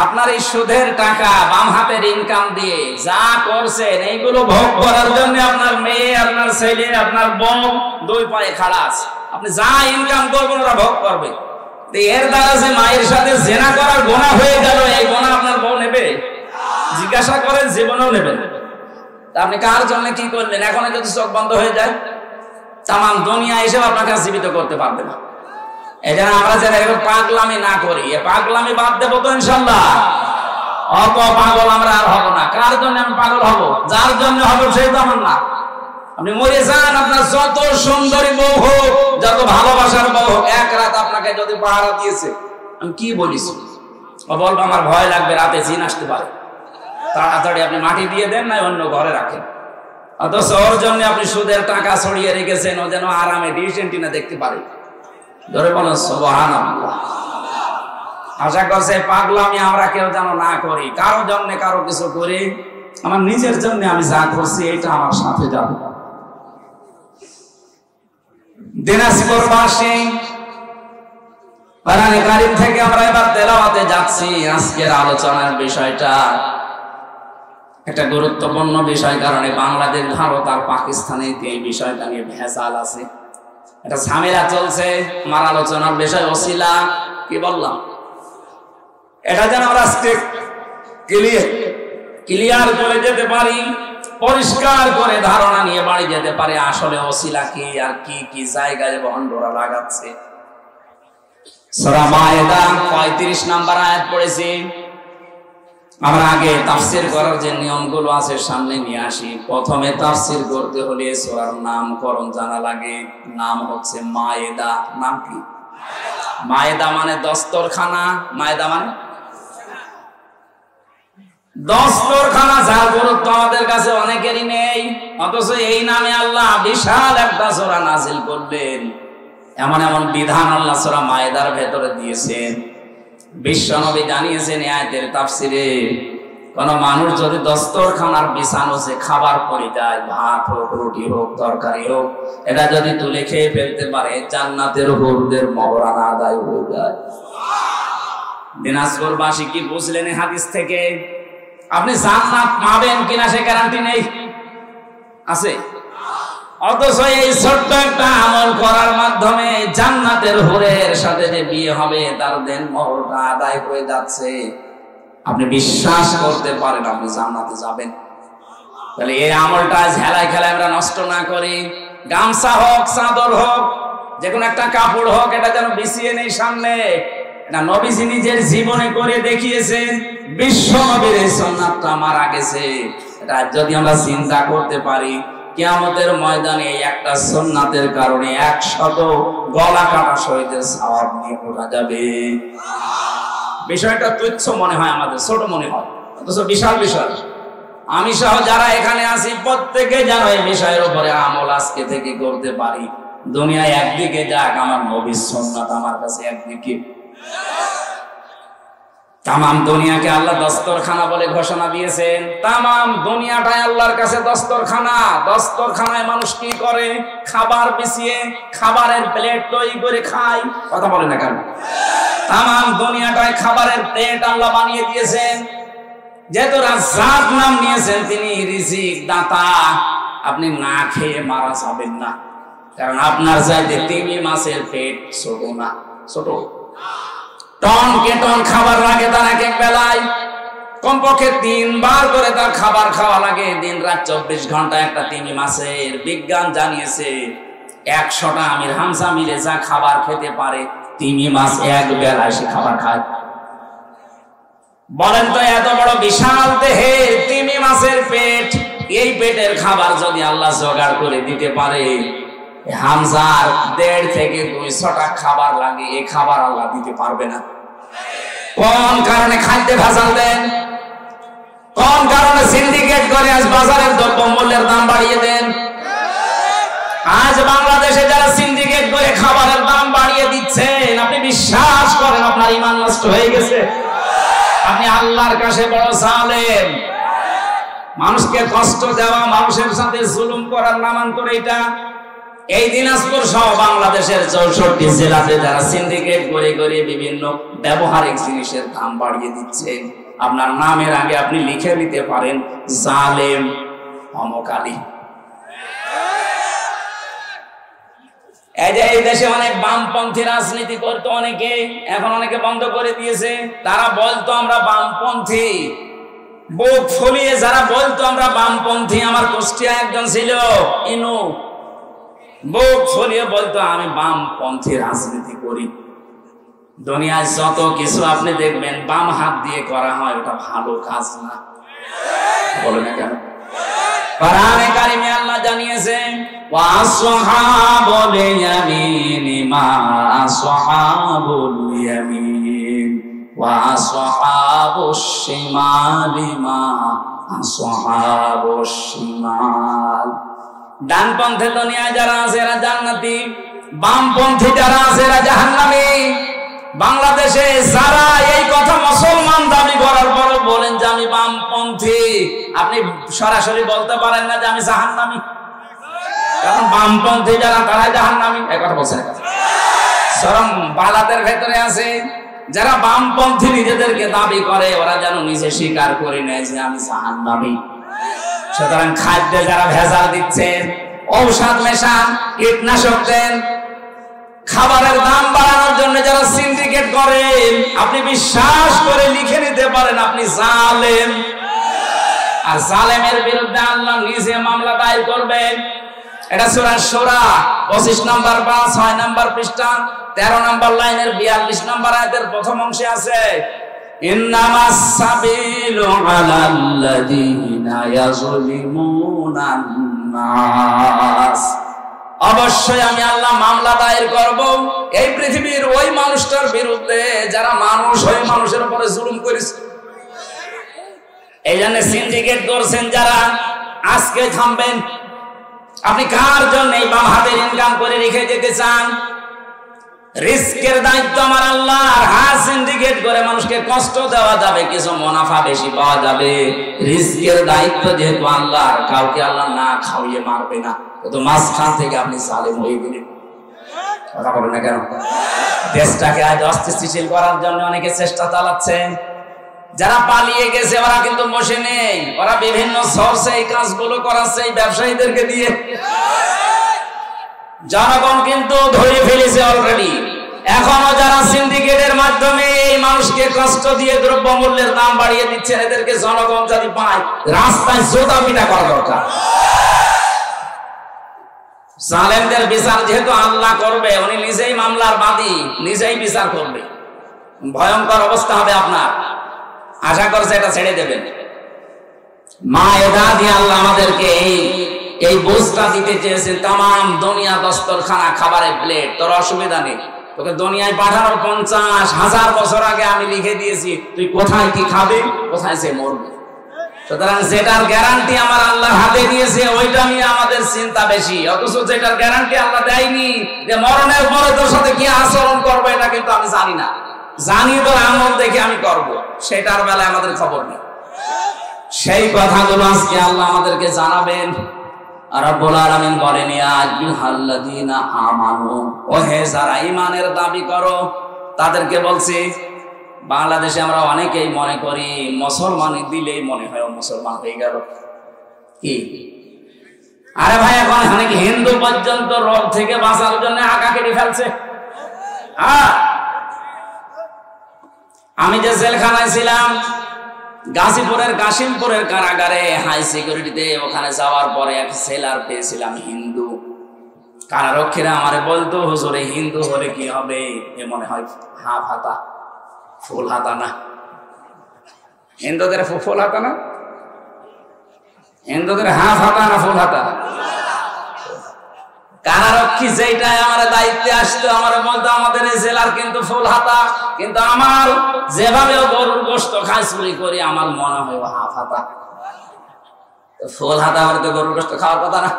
Speaker 1: আপনার এই সুদের টাকা, বাম হাতের ইনকাম দিয়ে যা করছেন, এইগুলো ভোগ করার জন্য আপনার মেয়ে, আপনার ছেলে, আপনার বউ 2 পায়ে খাড়া আছে। আপনি যা ইনকাম করবেন ওরা ভোগ করবে। এর দ্বারা যে মায়ের সাথে জেনা করার গুনাহ হয়ে গেল, এই গুনাহ আপনার বউ নেবে? জিজ্ঞাসা করেন, জীবনেও নেবেন। তা আপনি কার জন্য কি করলেন? এখন যদি চোখ বন্ধ হয়ে যায়, তামাম দুনিয়া এসে আপনাকে জীবিত করতে পারবে না। এই জন্য আমরা যেন এরকম পাগলামি না করি, পাগলামি বাদ দেবো তো ইনশাল্লাহ। অত পাগল আমরা আর হবো না। কার জন্য আমি পাগল হব? যার জন্য হবো সেই তো আমার না। আপনি মরে যান, আপনার যত সুন্দরী বউ হোক, যত ভালোবাসার বউ হোক, এক রাত আপনাকে যদি পাহারা দিয়েছে, আমি কি বলিস, ও বলবো আমার ভয় লাগবে, রাতে জিন আসতে পারে, তাড়াতাড়ি আপনি মাটি দিয়ে দেন, না অন্য ঘরে রাখেন। অথচ ওর জন্য আপনি সুদের টাকা ছড়িয়ে রেখেছেন, ও যেন আরামে ডিশ এন্টিনা দেখতে পারে। ধরে বলেন সুবহানাল্লাহ। আশা করছে পাগলামি আমরা কেউ যেন না করি, কারো জন্য কারো কিছু করি। আমার নিজের জন্য আমি যা করছি এটা আমার সাথে যাবে। দিনাজপুরবাসী, কোরআনে কারীম থেকে আমরা এবার তেলাওয়াতে যাচ্ছি। আজকের আলোচনার বিষয়টা একটা গুরুত্বপূর্ণ বিষয়, কারণে বাংলাদেশ, ভারত আর পাকিস্তানে এই বিষয়টা নিয়ে ভেজাল আছে, একটা ঝামেলা চলছে। আমার আলোচনার বিষয় ওসিলা, কি বললাম, এটা যেন আমরা আজকে ক্লিয়ার করে যেতে পারি, পরিষ্কার করে ধারণা নিয়ে বাড়ি যেতে পারে আসলে ওসিলা কি আর কি কি জায়গায় ভন্ডরা লাগাচ্ছে। সূরা মায়েদা 35 নম্বর আয়াত পড়েছি। আমরা আগে তাফসীর করার যে নিয়মগুলো আছে সামনে নিয়ে আসি। প্রথমে তাফসীর করতে হলে সূরার নামকরণ জানা লাগে। নাম হচ্ছে মায়েদা। নাম কি? মায়েদা মানে দস্তরখানা। মায়েদা মানে দস্তরখানা, যার গুরুত্ব আমাদের কাছে অনেকেরই নেই, অথচ এই নামে আল্লাহ বিশাল একটা সূরা নাযিল করলেন। এমন এমন বিধান আল্লাহ সূরা মায়েদার ভেতরে দিয়েছেন। বিশ্বনবী জানিয়েছেন এই আয়াতের তাফসিরে, কোন মানুষ যদি দস্তরখানার বিছানো যে খাবার পড়ে যায়, ভাত হোক, রুটি হোক, তরকারি হোক, এটা যদি তুলে খেয়ে ফেলতে পারে জান্নাতের হুরদের মহরানা আদায় হয়ে যায়। দিনাজপুরবাসী কি বুঝলেন এই হাদিস থেকে? আপনি জান্নাত পাবেন কিনা সে গ্যারান্টি নেই, আছে? অথচ এই ছোট্ট একটা আমল করার মাধ্যমে জান্নাতের হুরের সাথে যে বিয়ে হবে তার দেন মোহরটা আদায় হয়ে যাচ্ছে। আপনি বিশ্বাস করতে পারেন আপনি জান্নাতে যাবেন। তাহলে এই আমলটা ঝেলায় খেলায় আমরা নষ্ট না করি। গামছা হোক, চাদর হোক, যে কোনো একটা কাপড় হোক, এটা যেন বিছিয়ে নেই সামনে। এটা নবীজি নিজের জীবনে করে দেখিয়েছেন। বিশ্ব নবীর এই সুন্নাতটা মারা গেছে। এটা যদি আমরা চিন্তা করতে পারি, কিয়ামতের ময়দানে একটা সুন্নাতের কারণে 100 গলা কাটা শহীদের সওয়াব নিয়ে ওঠা যাবে। বিষয়টা তুচ্ছ মনে হয়, আমাদের ছোট মনে হয়, অথচ বিশাল বিষয়। আমি সহ যারা এখানে আছি প্রত্যেকে যেন এই বিষয়ের উপরে আমল আজকে থেকে করতে পারি। দুনিয়ায় একদিকে যাক, আমার নবীর সুন্নাত আমার কাছে একদিকে। তামাম দুনিয়াকে আল্লাহ দস্তরখানা বলে ঘোষণা দিয়েছেন। তামাম দুনিয়াটাই আল্লাহর কাছে দস্তরখানা। দস্তরখানায় মানুষ কি করে? খাবার বিছিয়ে খাবারের প্লেট তৈরি করে খায়। কথা বলে না কেন? তামাম দুনিয়াটাই খাবারের প্লেট আল্লাহ বানিয়ে দিয়েছেন। যেহেতু রাজ্জাক নাম নিয়েছেন, তিনি রিজিক দাতা। আপনি না খেয়ে মারা যাবেন না, কারণ আপনার চাইতে তিমি মাছের পেট ছোট না? ছোট? টন কে টন খাবার লাগে তার এক এক বেলায়। কমপক্ষে 3 বার করে তার খাবার খাওয়া লাগে। দিন রাত 24 ঘন্টা একটা তিমি মাছের। বিজ্ঞান জানিয়েছে 100টা আমির হামজা মিলে যা খাবার খেতে পারে, তিমি মাছ এক বেলায় সে খাবার খায়। বলেন তো, এত বড় বিশাল দেহে তিমি মাছের পেট, এই পেটের খাবার যদি আল্লাহ জোগাড় করে দিতে পারে, হামজার 1.5 থেকে 200টা খাবার লাগে, এই খাবার আল্লাহ দিতে পারবে না? কোন কারণে খাদ্যে ভেজাল দেন? কোন কারণে সিন্ডিকেট করে আজ বাজারের দ্রব্য মূল্যের দাম বাড়িয়ে দেন? আজ বাংলাদেশে যারা সিন্ডিকেট করে খাবারের দাম বাড়িয়ে দিচ্ছেন, আপনি বিশ্বাস করেন আপনার ঈমান নষ্ট হয়ে গেছে? আপনি আল্লাহর কাছে বড় জালেম। মানুষকে কষ্ট দেওয়া, মানুষের সাথে জুলুম করার নামান্তর এটা। এই দিনাজপুর সহ বাংলাদেশের 64 জেলাতে যারা সিন্ডিকেট করে করে বিভিন্ন ব্যবহারিক জিনিসের দাম বাড়িয়ে দিচ্ছে, আপনার নামের আগে আপনি লিখে দিতে পারেন জালেম অমুক আলী। এই দেশে অনেক বামপন্থী রাজনীতি করতো অনেকে, এখন অনেকে বন্ধ করে দিয়েছে। তারা বলতো আমরা বামপন্থী, বুক ফুলিয়ে যারা বলতো আমরা বামপন্থী। আমার কুষ্টিয়া একজন ছিল, ইনু, বুক ফুলিয়ে বলতো আমি বামপন্থী রাজনীতি করি। দুনিয়ায় যত কিছু আপনি দেখবেন বাম হাত দিয়ে করা হয়, ওটা ভালো কাজ না। বলে না কেন? কোরআনে কারিমে আল্লাহ জানিয়েছেন, ওয়া আসহাবুল ইয়ামিন মা আসহাবুল ইয়ামিন ওয়া আসহাবুশ শিমালি মা আসহাবুশ শিমাল। ডানপন্থী দুনিয়ায় যারা আছে এরা জান্নাতি, বামপন্থী যারা আছে এরা জাহান্নামী। বাংলাদেশে যারা এই কথা মুসলমান দাবি করার পর বলেন যে আমি বামপন্থী, আপনি সরাসরি বলতে পারেন না যে আমি জাহান্নামী, কারণ বামপন্থী যারা তারাই জাহান্নামী। এই কথা বলছেন। শরম বালাতের ভেতরে আছে যারা বামপন্থী নিজেদেরকে দাবি করে, ওরা যেন নিজে স্বীকার করে নেয় যে আমি জাহান্নামী। সুতরাং খাদ্যে যারা ভেজাল দিচ্ছেন, ঔষধ মেশান, কীটনাশক দেন, খাবারের দাম বাড়ানোর জন্য যারা সিন্ডিকেট সিন্ডিকেট করেন, আপনি বিশ্বাস করে লিখে নিতে পারেন আপনি জালেম। আর জালেমের বিরুদ্ধে আল্লাহ নিজে মামলা দায়ের করবেন। এটা সূরা শূরা 25 নম্বর বা 6 নম্বর পৃষ্ঠা 13 নম্বর লাইনের 42 নম্বর আয়াতের প্রথম অংশে আছে, ইন্নামাস সাবিলু আলাল্লাযীনা ইয়াযলিমুনান নাস। অবশ্যই আমি আল্লাহ মামলা দায়ের করব এই পৃথিবীর ওই মানুষটার বিরুদ্ধে যারা মানুষ ওই মানুষের উপরে জুলুম করেছে। এই জন্য সিন্ডিকেট করছেন যারা, আজকে থামবেন। আপনি কার জন্য এই বাম হাতের ইনকাম করে রেখে যেতে চান? রিস্কের দায়িত্ব আমার আল্লাহ। আর হ্যাঁ, সিন্ডিকেট করে মানুষকে কষ্ট দেওয়া যাবে, কিছু মুনাফা বেশি পাওয়া যাবে। রিস্কের দায়িত্ব যেহেতু আল্লাহর, কাউকে আল্লাহ না খাওয়িয়ে মারবে না। তো মাঝখান থেকে আপনি জালেম হয়ে গেলেন। কথা বলেন না কেন? দেশটাকে আজ অস্থিতিশীল করার জন্য অনেকে চেষ্টা চালাচ্ছে। যারা পালিয়ে গেছে ওরা কিন্তু বসে নেই, ওরা বিভিন্ন সোর্সে এই কাজগুলো করাচ্ছে এই ব্যবসায়ীদেরকে দিয়ে। জনগণ কিন্তু ধরে ফেলেছে অলরেডি। এখনো যারা সিন্ডিকেটের মাধ্যমে এই মানুষকে কষ্ট দিয়ে দ্রব্যমূল্যের দাম বাড়িয়ে দিচ্ছেন, এদেরকে জনগণ যদি পায় রাস্তায় জোতা পিটা করা দরকার। জালেমদের বিচার যেহেতু আল্লাহ করবে, উনি নিজেই মামলার বাদী, নিজেই বিচার করবে। ভয়ঙ্কর অবস্থা হবে আপনার। আশা করছে এটা ছেড়ে দেবেন। মা এদা দিয়ে আল্লাহ আমাদেরকে এই বোঝটা দিতে চেয়েছেন। তামাম দুনিয়া দস্তরখানা, খাবারের প্লেট, তোর অসুবিধা নেই, তোকে দুনিয়ায় পাঠানোর 50,000 বছর আগে আমি লিখে দিয়েছি তুই কোথায় কি খাবে, কোথায় সে মরবে। সুতরাং যেটার গ্যারান্টি আমার আল্লাহ হাতে দিয়েছে ওইটা নিয়ে আমাদের চিন্তা বেশি। অথচ যেটার গ্যারান্টি আল্লাহ দেয়নি, যে মরণের পরে তোর সাথে কি আচরণ করবো এটা কিন্তু আমি জানি না। জানি তোর আমল দেখে আমি করব, সেটার বেলায় আমাদের খবর নেই। সেই কথাগুলো আজকে আল্লাহ আমাদেরকে জানাবেন। রব্বুল আলামিন বলেন, ইয়া আইয়ুহাল্লাযীনা আমানু, ও হে যারা ঈমানের দাবি করো, তাদেরকে বলছি। বাংলাদেশে আমরা অনেকেই মনে করি মুসলমানি দিলেই মনে হয় মুসলমান হয়ে গেল। কি আরে ভাই, এখন অনেক হিন্দু পর্যন্ত রোগ থেকে বাঁচার জন্য আঁকা কেটে ফেলছে। আমি যে জেলখানায় ছিলাম, গাজীপুরের কাশিমপুরের কারাগারে হাই সিকিউরিটিতে, ওখানে যাওয়ার পরে এক সেলার পেয়েছিলাম হিন্দু। কারারক্ষীরা আমারে বলতো, হুজুর হিন্দু হলে কি হবে? এ মনে হয় হাফ হাতা, ফুল হাতা না। হিন্দুদের ফুল হাতা না, হিন্দুদের হাফ হাতা না ফুল হাতা? কারারক্ষী যেটাই আমার দায়িত্বে আসতো আমার বলতো আমাদের এই জেলার কিন্তু ফুল হাতা, কিন্তু আমার যেভাবে গরুর গোশত খাই চুরি করি আমার মনে হয় হাফ হাতা। ফুল হাতা আমার তো গরুর গোশত খাওয়ার কথা না।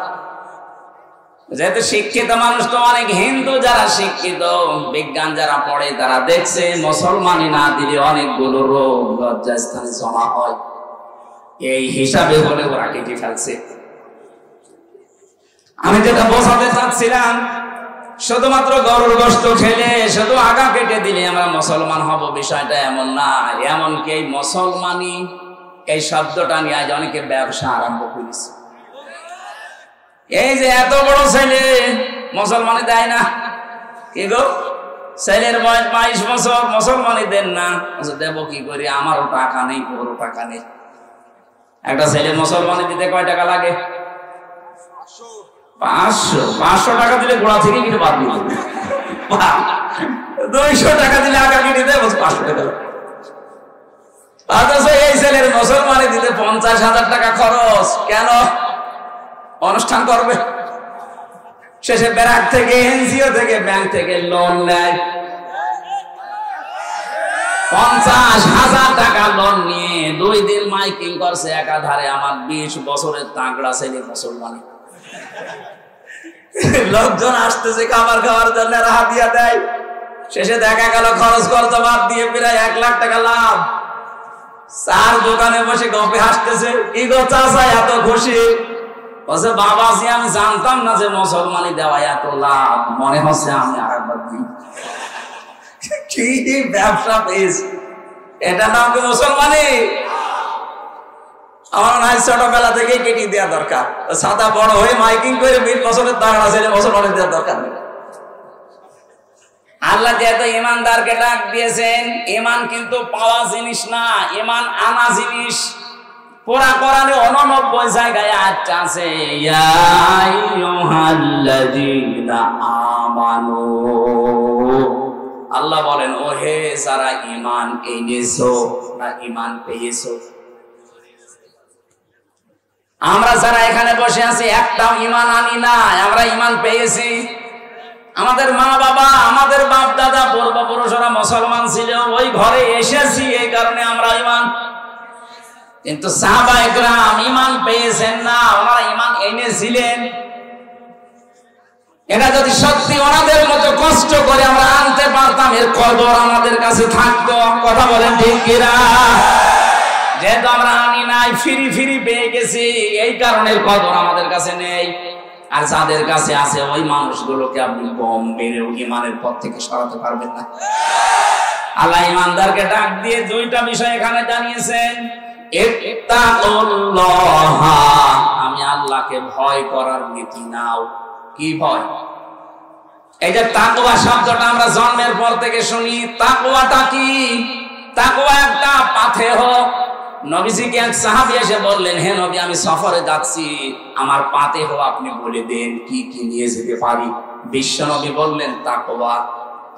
Speaker 1: যেহেতু শিক্ষিত মানুষ তো অনেক, হিন্দু যারা শিক্ষিত, বিজ্ঞান যারা পড়ে, তারা দেখছে মুসলমানি না দিলে অনেকগুলো রোগ লজ্জাস্থানে জমা হয়। এই হিসাবে বলে ওরা কেটে ফেলছে। আমি যেটা বোঝাতে চাচ্ছিলাম, শুধুমাত্র গরুর গোশত খেলে, শুধু আগা কেটে দিলে আমরা মুসলমান হব, বিষয়টা এমন না। এমনকি এই মুসলমানি এই শব্দটা নিয়ে আজ অনেকে ব্যবসা আরম্ভ করেছে। এই যে এত বড় ছেলে মুসলমানি দেয় না, কি গো, ছেলের বয়স 22 বছর, মুসলমানি দেন না। দেবো কি করি, আমারও টাকা নেই, ওরও টাকা নেই। একটা ছেলে মুসলমানি দিতে কয় টাকা লাগে? 500 টাকা দিলে গোড়া থেকে কিন্তু বাদ দিয়ে দেবে। 200 টাকা দিলে আগা কেটে দেয়, 500 টাকা। অথচ এই ছেলের মুসলমানি দিতে 50,000 টাকা খরচ। কেন? অনুষ্ঠান করবে। শেষে ব্যাংক থেকে, এনজিও থেকে, ব্যাংক থেকে লোন নেয়। 50,000 টাকা লোন নিয়ে 2 দিন মাইকিং করছে একাধারে। আমার 20 বছরের তাগড়া ছেলে মুসলমানি। লোকজন আসতেছে খাবার খাওয়ার জন্য, হাদিয়া দেয়। শেষে দেখা গেল খরচ খরচ বাদ দিয়ে প্রায় 1 লাখ টাকা লাভ। 4 দোকানে বসে গপে হাসতেছে, কি গো চাচা এত খুশি? বলছে, বাবাজি আমি জানতাম না যে মুসলমানি দেওয়া এত লাভ, মনে হচ্ছে আমি আরেকবার দিই। কি ব্যবসা পেয়েছি, এটা নাম কি মুসলমানি? আমার নাই ছোটবেলা থেকেই কেটে দেওয়া দরকার। সাদা বড় হয়ে মাইকিং করে 20 বছরের তাগড়া ছেলে মুসলমানি দেওয়ার দরকার নেই। আল্লাহ যেহেতু ইমানদারকে ডাক দিয়েছেন, ইমান কিন্তু পাওয়া জিনিস না, ইমান আনা জিনিস। পুরা কোরআনে 89 জায়গায় আয়াত আছে, ইয়া আইয়ুহাল্লাযীনা আমানু। আল্লাহ বলেন, ও হে যারা ঈমান এনেছো না ঈমান পেয়েছো। আমরা যারা এখানে বসে আছি একটাও ঈমান আনি না, আমরা ঈমান পেয়েছি। আমাদের মা বাবা, আমাদের বাপ দাদা, পূর্বপুরুষরা মুসলমান ছিল, ওই ঘরে এসেছি, এই কারণে আমরা ঈমান। কিন্তু সাহাবায়ে কেরাম ঈমান পেয়েছেন না, ওনারা ঈমান এনেছিলেন। এটা যদি সত্যি ওনাদের মতো কষ্ট করে আমরা আনতে পারতাম, এর কদর আমাদের কাছে থাকতো। কথা বলেন ঠিক কিনা? যেহেতু আমরা আনি নাই, ফিরি ফিরি পেয়ে গেছি, এই কারণে কদর আমাদের কাছে নেই। আর যাদের কাছে আছে ওই মানুষগুলোকে আপনি কম মেরেও ঈমানের পথ থেকে সরাতে পারবেন না। আল্লাহ ঈমানদারকে ডাক দিয়ে দুইটা বিষয় এখানে জানিয়েছেন। ইত্তাকুল্লাহ, আমি আল্লাহকে ভয় করার নীতি নাও। কি ভয়? এই যে তাকওয়া শব্দটা আমরা জন্মের পর থেকে শুনি, তাকওয়াটা কি? তাকওয়া একটা পাথেয়। নবীজিকে এক সাহাবী এসে বললেন, হে নবী, আমি সফরে যাচ্ছি, আমার পাথেয় আপনি বলে দেন কি কি নিয়ে যেতে পারি। বিশ্ব নবী বললেন তাকওয়া।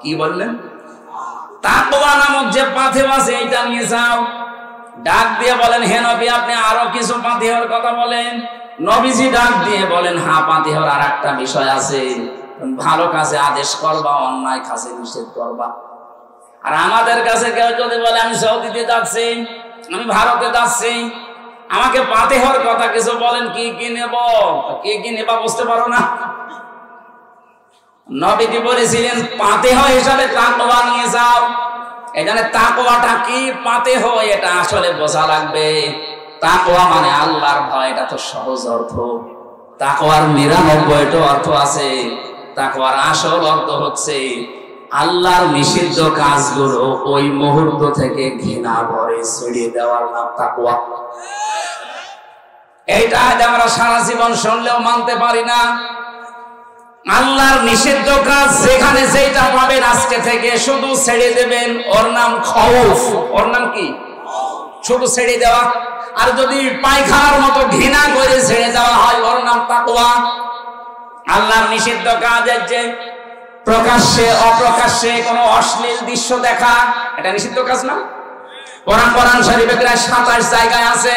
Speaker 1: কি বললেন? তাকওয়া নামক যে পাথেয় আছে এইটা নিয়ে যাও। ডাক দিয়ে বলেন, হে নবী, আপনি আরো কিছু পাথেয়র কথা বলেন। নবীজি ডাক দিয়ে বলেন, হ্যাঁ, পাথেয়র আর একটা বিষয় আছে, ভালো কাজে আদেশ করবা, অন্যায় কাজে নিষেধ করবা। আর আমাদের কাছে কেউ যদি বলে আমি সৌদিতে যাচ্ছি, আমি ভারতে যাচ্ছি, আমাকে পাথেয়র কথা কিছু বলেন, কি কি নেব, কি কি নেবা বুঝতে পারো না। নবীজি বলেছিলেন পাথেয় হিসাবে তাকওয়া নিয়ে যাও। এখানে তাকওয়াটা কি, পাথেয় এটা আসলে বোঝা লাগবে। তাকওয়া মানে আল্লাহর ভয়, এটা তো সহজ অর্থ। তাকওয়ার 99টা অর্থ আছে। তাকওয়ার আসল অর্থ হচ্ছে আল্লাহর নিষিদ্ধ কাজগুলো ওই মুহূর্ত থেকে ঘৃণা ভরে ছেড়ে দেওয়ার নাম তাকওয়া। এইটা আমরা সারা জীবন শুনলেও মানতে পারি না। আল্লাহর নিষিদ্ধ কাজ যেখানে যেটা পাবেন আজকে থেকে শুধু ছেড়ে দেবেন, ওর নাম খৌফ। ওর নাম কি? শুধু ছেড়ে দেওয়া। আর যদি পায়খানার মতো ঘৃণা করে ছেড়ে দেওয়া হয়, ওর নাম তাকওয়া। আল্লাহর নিষিদ্ধ কাজের যে প্রকাশ্যে অপ্রকাশ্যে কোনো অশ্লীল দৃশ্য দেখা, এটা নিষিদ্ধ কাজ না? কোরআন শরীফে প্রায় 27 জায়গায় আছে,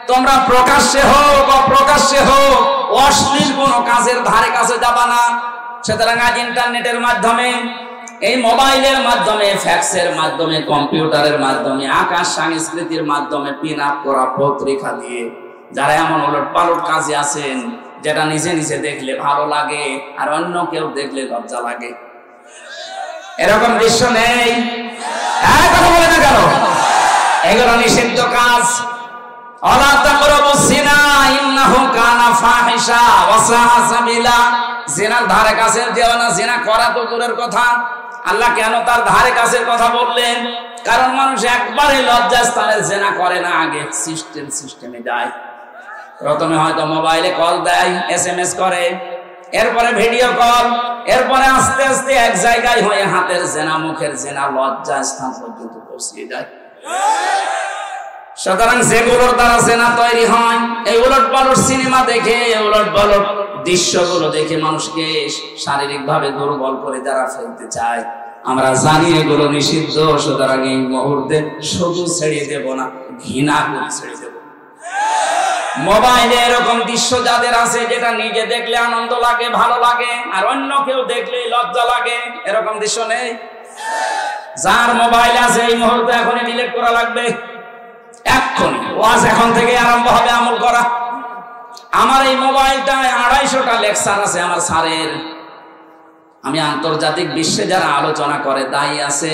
Speaker 1: তোমরা প্রকাশ্যে হোক অপ্রকাশ্যে হোক অশ্লীল কোন কাজের ধারে কাছে যাবা না। সুতরাং আজ ইন্টারনেটের মাধ্যমে, এই মোবাইলের মাধ্যমে, ফ্যাক্সের মাধ্যমে, কম্পিউটারের মাধ্যমে, আকাশ সংস্কৃতির মাধ্যমে পিন আপ করা পত্রিকা দিয়ে যারা এমন উলট পালট কাজে আছেন, যেটা নিজে নিজে দেখলে ভালো লাগে আর অন্য কেউ দেখলে লজ্জা লাগে, এরকম দৃশ্য নেই? কথা বলে না কেন? এগুলো নিষিদ্ধ কাজ। ওয়ালা তাকরাবুস জিনা ইন্নাহু কানা ফাহিশা ওয়া সাআ সাবিলা। জিনার ধারে কাছে যেও না। জিনা করা তো দূরের কথা, আল্লাহ কেন তার ধারে কাছের কথা বললেন? কারণ মানুষ একবারে লজ্জাস্থানে জিনা করে না, আগে সিস্টেমে যায়। প্রথমে হয়তো মোবাইলে কল দেয়, SMS করে, এরপরে ভিডিও কল, এরপরে আস্তে আস্তে এক জায়গায় হয়ে হাতের জেনা, মুখের জেনা, লজ্জাস্থান পর্যন্ত পৌঁছে যায়। সুতরাং যেগুলোর দ্বারা জেনা তৈরি হয়, এই উলট পালট সিনেমা দেখে, উলট পালট দৃশ্যগুলো দেখে মানুষকে শারীরিক ভাবে দুর্বল করে যারা ফেলতে চায়, আমরা জানি এগুলো নিষিদ্ধ। সুতরাং এই মুহূর্তে শুধু ছেড়ে দেব না, ঘৃণা করে ছেড়ে দেব। মোবাইলে এরকম দৃশ্য যাদের আছে, যেটা নিজে দেখলে আনন্দ লাগে, ভালো লাগে, আর অন্য কেউ দেখলে লজ্জা লাগে, এরকম দৃশ্য নেই? যার মোবাইল আছে এই মুহূর্তে এখনই ডিলিট করা লাগবে, এক্ষুনি। ওয়াজ এখন থেকে আরম্ভ হবে আমল করা। আমার এই মোবাইলটায় 250টা লেকচার আছে আমার স্যারের। আমি আন্তর্জাতিক বিশ্বে যারা আলোচনা করে দায়ী আছে,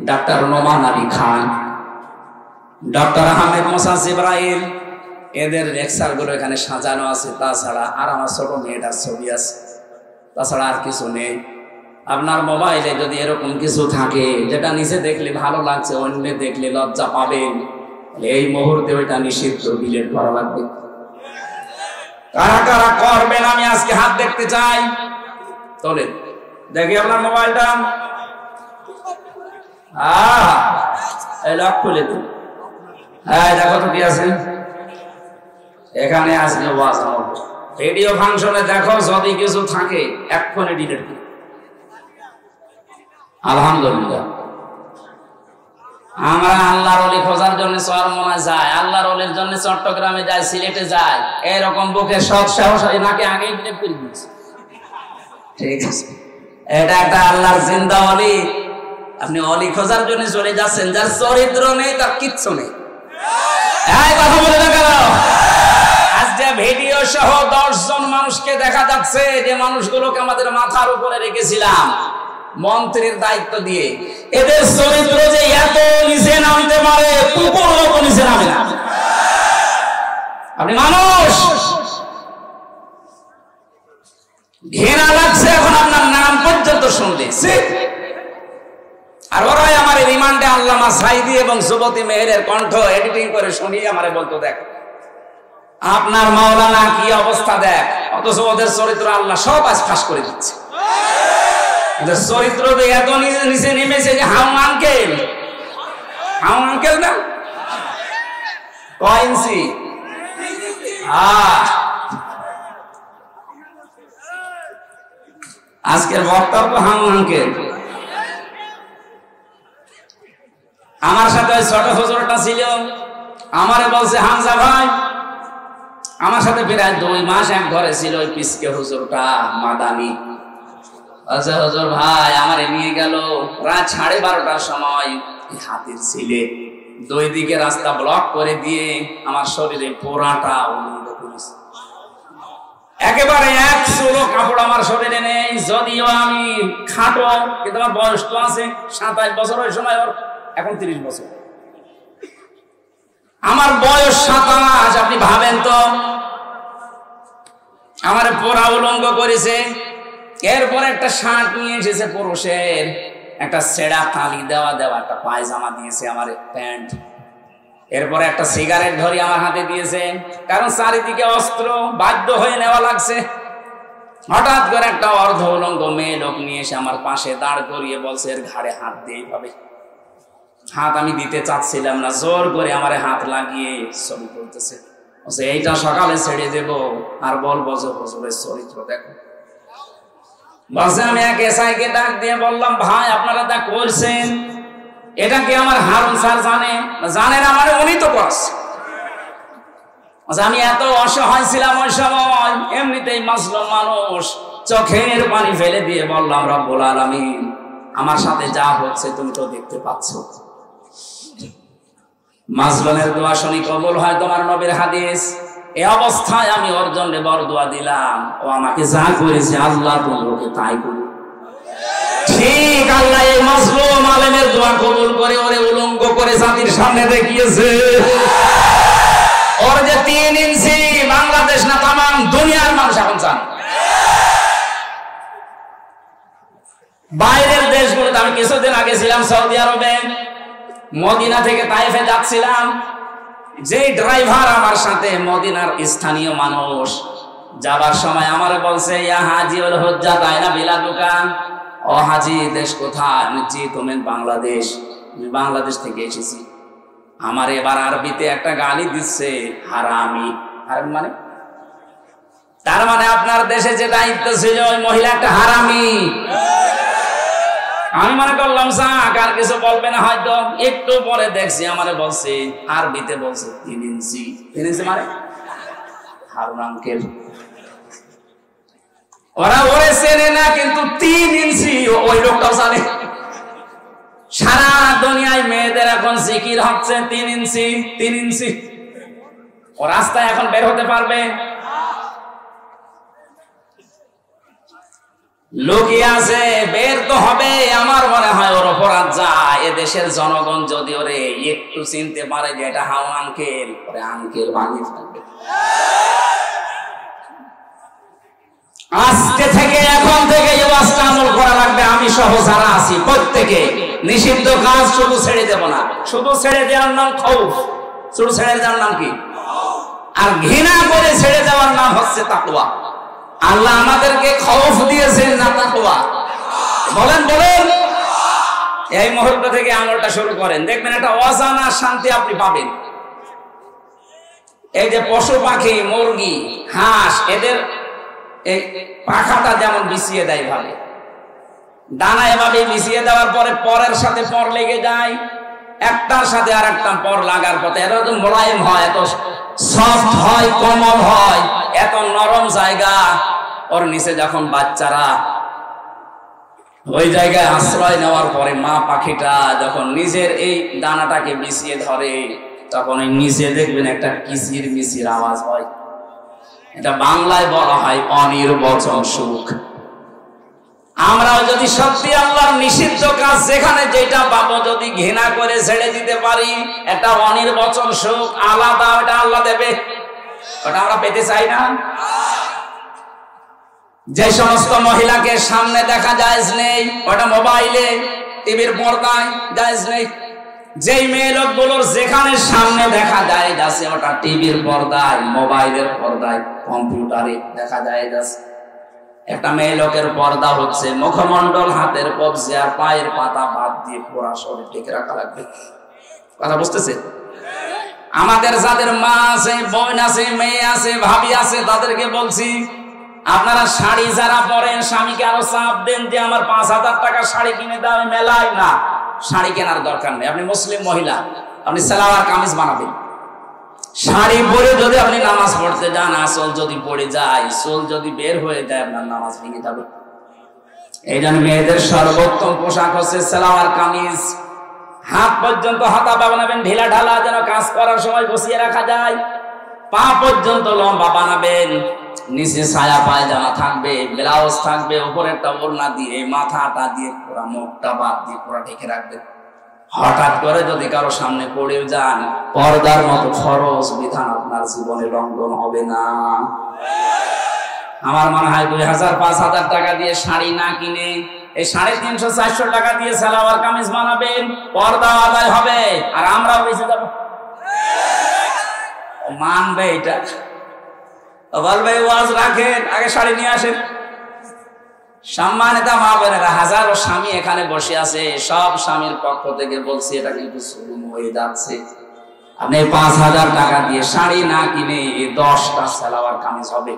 Speaker 1: ডাক্তার নোমান আলী খান, ডক্টর আহমেদ মোসা জিব্রাইল, এদের লেকচার গুলো এখানে সাজানো আছে। তাছাড়া আর আমার ছোট মেয়েটার ছবি আছে, তাছাড়া আর কিছু নেই। আপনার মোবাইলে যদি এরকম কিছু থাকে যেটা নিচে দেখলে ভালো লাগছে, অন্য দেখলে লজ্জা পাবেন, এই মুহূর্তে ওইটা নিষিদ্ধ, ডিলিট করা লাগবে। কারা কারা করবেন আমি আজকে হাত দেখতে চাই? তোলেন, দেখি আপনার মোবাইলটা। এই লক খুলে দিন। হ্যাঁ দেখো তো কি আছে এখানে। আজকে ওয়াজ হবে ভিডিও ফাংশনে, দেখো যদি কিছু থাকে এক্ষুনি ডিলিট দিন। আলহামদুলিল্লাহ আমরা আল্লাহর ওলি খোঁজার জন্য চরমোনা যায়, আল্লাহর ওলির জন্য চট্টগ্রামে যায়, সিলেটে যায়, এরকম বুকে সৎ সাহস নাকি আগেই বিলেপ করে দিয়েছে। ঠিক আছে, এটা একটা আল্লাহর জিন্দা ওলি। আপনি ওলি খোঁজার জন্য চলে যাচ্ছেন, যার চরিত্র নেই, তার কিচ্ছু নেই। এই কথা বলে না কেন? আজকে ভিডিও সহ 10 জন মানুষকে দেখা যাচ্ছে, যে মানুষগুলোকে আমাদের মাথার উপরে রেখেছিলাম মন্ত্রীর দায়িত্ব দিয়ে। এদের চরিত্র যে এত নিচে নামতে পারে, কুকুর মতো নিচে নামে না। আপনি মানুষ, ঘৃণা লাগছে এখন আপনার নাম পর্যন্ত শুনতে। আর ওরাই আমার রিমান্ডে আল্লামা সাইদি এবং সুবতি মেহেরের কণ্ঠ এডিটিং করে শুনিয়ে আমারে বলতো, দেখ আপনার মাওলানা কি অবস্থা দেখ। অথচ ওদের চরিত্র আল্লাহ সব আজ ফাঁস করে দিচ্ছে। ওদের চরিত্র এত নিচে নেমেছে যে হাউ আঙ্কেল না কয় ইঞ্চি। আজকের বক্তব্য হাউ আঙ্কেল। আমার সাথে ওই ছোট হুজুরটা ছিল, আমারে বলছে হামজা ভাই, আমার সাথে প্রায় 2 মাস এক ঘরে ছিল ওই পিসকে হুজুরটা মাদানি। আচ্ছা হুজুর ভাই আমারে নিয়ে গেল রাত 12:30টার সময় হাতির ছিলে 2 দিকে রাস্তা ব্লক করে দিয়ে আমার শরীরে পোড়াটা উলঙ্গ করেছে। একেবারে এক চুলো কাপড় আমার শরীরে নেই, যদিও আমি খাটো, কিন্তু আমার বয়স তো আছে 27 বছর। ওই সময় ওর এখন 30 বছর। আমার বয়স 27। আপনি ভাবেন তো, আমার পোড়া উলঙ্গ করেছে। এরপর একটা শার্ট নিয়ে এসেছে পুরুষের, একটা ছেঁড়া তালি দেওয়া একটা পায়জামা দিয়েছে, আমার প্যান্ট। এরপরে একটা সিগারেট ধরি আমার হাতে দিয়েছে, কারণ চারিদিকে অস্ত্র, বাধ্য হয়ে নেওয়া লাগছে। হঠাৎ করে একটা অর্ধ উলঙ্গ মেয়ে লোক নিয়ে এসে আমার পাশে দাঁড় করিয়ে বলছে, এর ঘাড়ে হাত দিয়ে হবে। হাত আমি দিতে চাচ্ছিলাম না, জোর করে আমার হাত লাগিয়ে ছবি করতেছে। এইটা সকালে ছেড়ে দেব আর বলবো যে হুজুরের চরিত্র দেখো। বলছে আমি এক এসআইকে ডাক দিয়ে বললাম, ভাই আপনারা যা করছেন এটা কি আমার হারুন স্যার জানে না? মানে উনি তো করছে। আমি এত অসহায় ছিলাম ওই সময়, এমনিতেই মাজলুম মানুষ, চোখের পানি ফেলে দিয়ে বললাম, রব্বুল আলামিন আমার সাথে যা হচ্ছে তুমি তো দেখতে পাচ্ছ। মাজলুমের দোয়া শুনি কবুল হয় তোমার নবীর হাদিস। এই অবস্থায় আমি ওর জন্য বরদোয়া দিলাম, ও আমাকে যা করেছে আল্লাহ তোমাকে তাই করুন। ঠিক আল্লাহ এই মাজলুম আলেমের দোয়া কবুল করে ওরে উলঙ্গ করে জাতির সামনে দেখিয়েছে। ওর যে 3 ইঞ্চি, বাংলাদেশ না তামাম দুনিয়ার মানুষ এখন জানে। বাইরের দেশগুলোতে, আমি কিছুদিন আগে ছিলাম সৌদি আরবে, মদিনা থেকে তায়েফে যাচ্ছিলাম। যে ড্রাইভার আমার সাথে মদিনার স্থানীয় মানুষ, যাবার সময় আমারে বলছে, ইয়া হাজি ওল হজ্জা তাইনা বিলাদুকা, ও হাজি দেশ কোথায়? জি তুমি বাংলাদেশ। আমি বাংলাদেশ থেকে এসেছি। আমার এবার আরবিতে একটা গালি দিচ্ছে, হারামি। হারামি মানে, তার মানে আপনার দেশে যে দায়িত্ব ছিল ওই মহিলা একটা হারামি। আমি মনে করলাম যাক আর কিছু বলবে না হয়তো। একটু পরে দেখছি আমারে বলছে, আরবিতে বলছে 3 ইঞ্চি। 3 ইঞ্চি মানে হারুন আঙ্কেল। ওরা ওরে চেনে না, কিন্তু 3 ইঞ্চি ওই লোকটাও জানে। সারা দুনিয়ায় মেয়েদের এখন জিকির হচ্ছে 3 ইঞ্চি 3 ইঞ্চি। ও রাস্তায় এখন বের হতে পারবে? লুকিয়ে আছে, বের তো হবে। আমার মনে হয় ওর অপরাধ যায়। এদেশের জনগণ যদি ওরে একটু চিনতে পারে যে এটা হাউ আঙ্কেল, ওরে আঙ্কেল বানিয়ে ফেলবে। আজকে থেকে, এখন থেকে এই ওয়াজটা আমল করা লাগবে। আমি সহ যারা আছি প্রত্যেকে নিষিদ্ধ কাজ শুধু ছেড়ে দেব না। শুধু ছেড়ে দেওয়ার নাম খৌফ। শুধু ছেড়ে দেওয়ার নাম কি? আর ঘৃণা করে ছেড়ে দেওয়ার নাম হচ্ছে তাকওয়া। আল্লাহ আমাদেরকে খৌফ দিয়েছেন না তাকওয়া? বলেন বলেন। এই মুহূর্ত থেকে আমলটা শুরু করেন, দেখবেন একটা অজানা শান্তি আপনি পাবেন। এই যে পশু পাখি, মুরগি, হাঁস, এদের এই পাখাটা যেমন বিছিয়ে দেয় ভাবে, দানা এভাবে মিশিয়ে দেওয়ার পরে পরের সাথে পর লেগে যায়, একটার সাথে আর একটা পর লাগার পথে এত মোলায়েম হয়, এত সফট হয়, কোমল হয়, এত নরম জায়গা। ওর নিচে যখন বাচ্চারা ওই জায়গায় আশ্রয় নেওয়ার পরে মা পাখিটা যখন নিজের এই দানাটাকে মিশিয়ে ধরে, তখন ওই নিচে দেখবেন একটা কিচির মিচির আওয়াজ হয়। এটা বাংলায় বলা হয় অনির্বচন সুখ। আমরাও যদি সত্যি আল্লাহর নিষিদ্ধ কাজ যেখানে যেটা পাবো যদি ঘৃণা করে ছেড়ে দিতে পারি, একটা অনির্বচন সুখ আলাদা, ওটা আল্লাহ দেবে, ওটা আমরা পেতে চাই না। যে সমস্ত মহিলাকে সামনে দেখা জায়েজ নেই, ওটা মোবাইলে, টিভির পর্দায় জায়েজ নেই। যেই মেয়ে লোকগুলোর যেখানে সামনে দেখা জায়েজ আছে, ওটা টিভির পর্দায়, মোবাইলের পর্দায়, কম্পিউটারে দেখা জায়েজ আছে। একটা মেয়ে লোকের পর্দা হচ্ছে মুখমণ্ডল, হাতের কবজি আর পায়ের পাতা বাদ দিয়ে পুরা শরীর ঢেকে রাখা লাগবে। কথা বুঝতেছে? আমাদের যাদের মা আছে, বোন আছে, মেয়ে আছে, ভাবি আছে, তাদেরকে বলছি, আপনারা শাড়ি যারা পরেন, স্বামীকে আরো চাপ দেন যে আমার 5,000 টাকা শাড়ি কিনে দাও, মেলায় না, শাড়ি কেনার দরকার নেই। আপনি মুসলিম মহিলা, আপনি সালোয়ার কামিজ বানাবেন। শাড়ি পরে যদি আপনি নামাজ পড়তে যান, আসল যদি পড়ে যায়, সোল যদি বের হয়ে যায়, আপনার নামাজ ভেঙে যাবে। এই জন্য মেয়েদের সর্বোত্তম পোশাক হচ্ছে সালোয়ার কামিজ। হাত পর্যন্ত হাতা বানাবেন ঢিলা ঢালা, যেন কাজ করার সময় বসিয়ে রাখা যায়। পা পর্যন্ত লম্বা বানাবেন, নিচে ছায়া পায়জামা থাকবে, ব্লাউজ থাকবে, উপরে একটা ওড়না দিয়ে মাথাটা দিয়ে পুরা মুখটা বাদ দিয়ে পুরা ঢেকে রাখবেন। হঠাৎ করে যদি কারো সামনে পড়েও যান, পর্দার মতো ফরজ বিধান আপনার জীবনে লঙ্ঘন হবে না। আমার মনে হয় 2,000-5,000 টাকা দিয়ে শাড়ি না কিনে এই 350-400 টাকা দিয়ে সালোয়ার কামিজ বানাবেন, পর্দা আদায় হবে, আর আমরাও বেঁচে যাবো। মানবে এটা? বলবে ওয়াজ রাখেন, আগে শাড়ি নিয়ে আসেন। সম্মানিত মা বোনেরা, হাজারো স্বামী এখানে বসে আছে, সব স্বামীর পক্ষ থেকে বলছি, এটা কিন্তু শুরু হয়ে যাচ্ছে। আপনি 5,000 টাকা দিয়ে শাড়ি না কিনে 10টা সালোয়ার কামিজ হবে,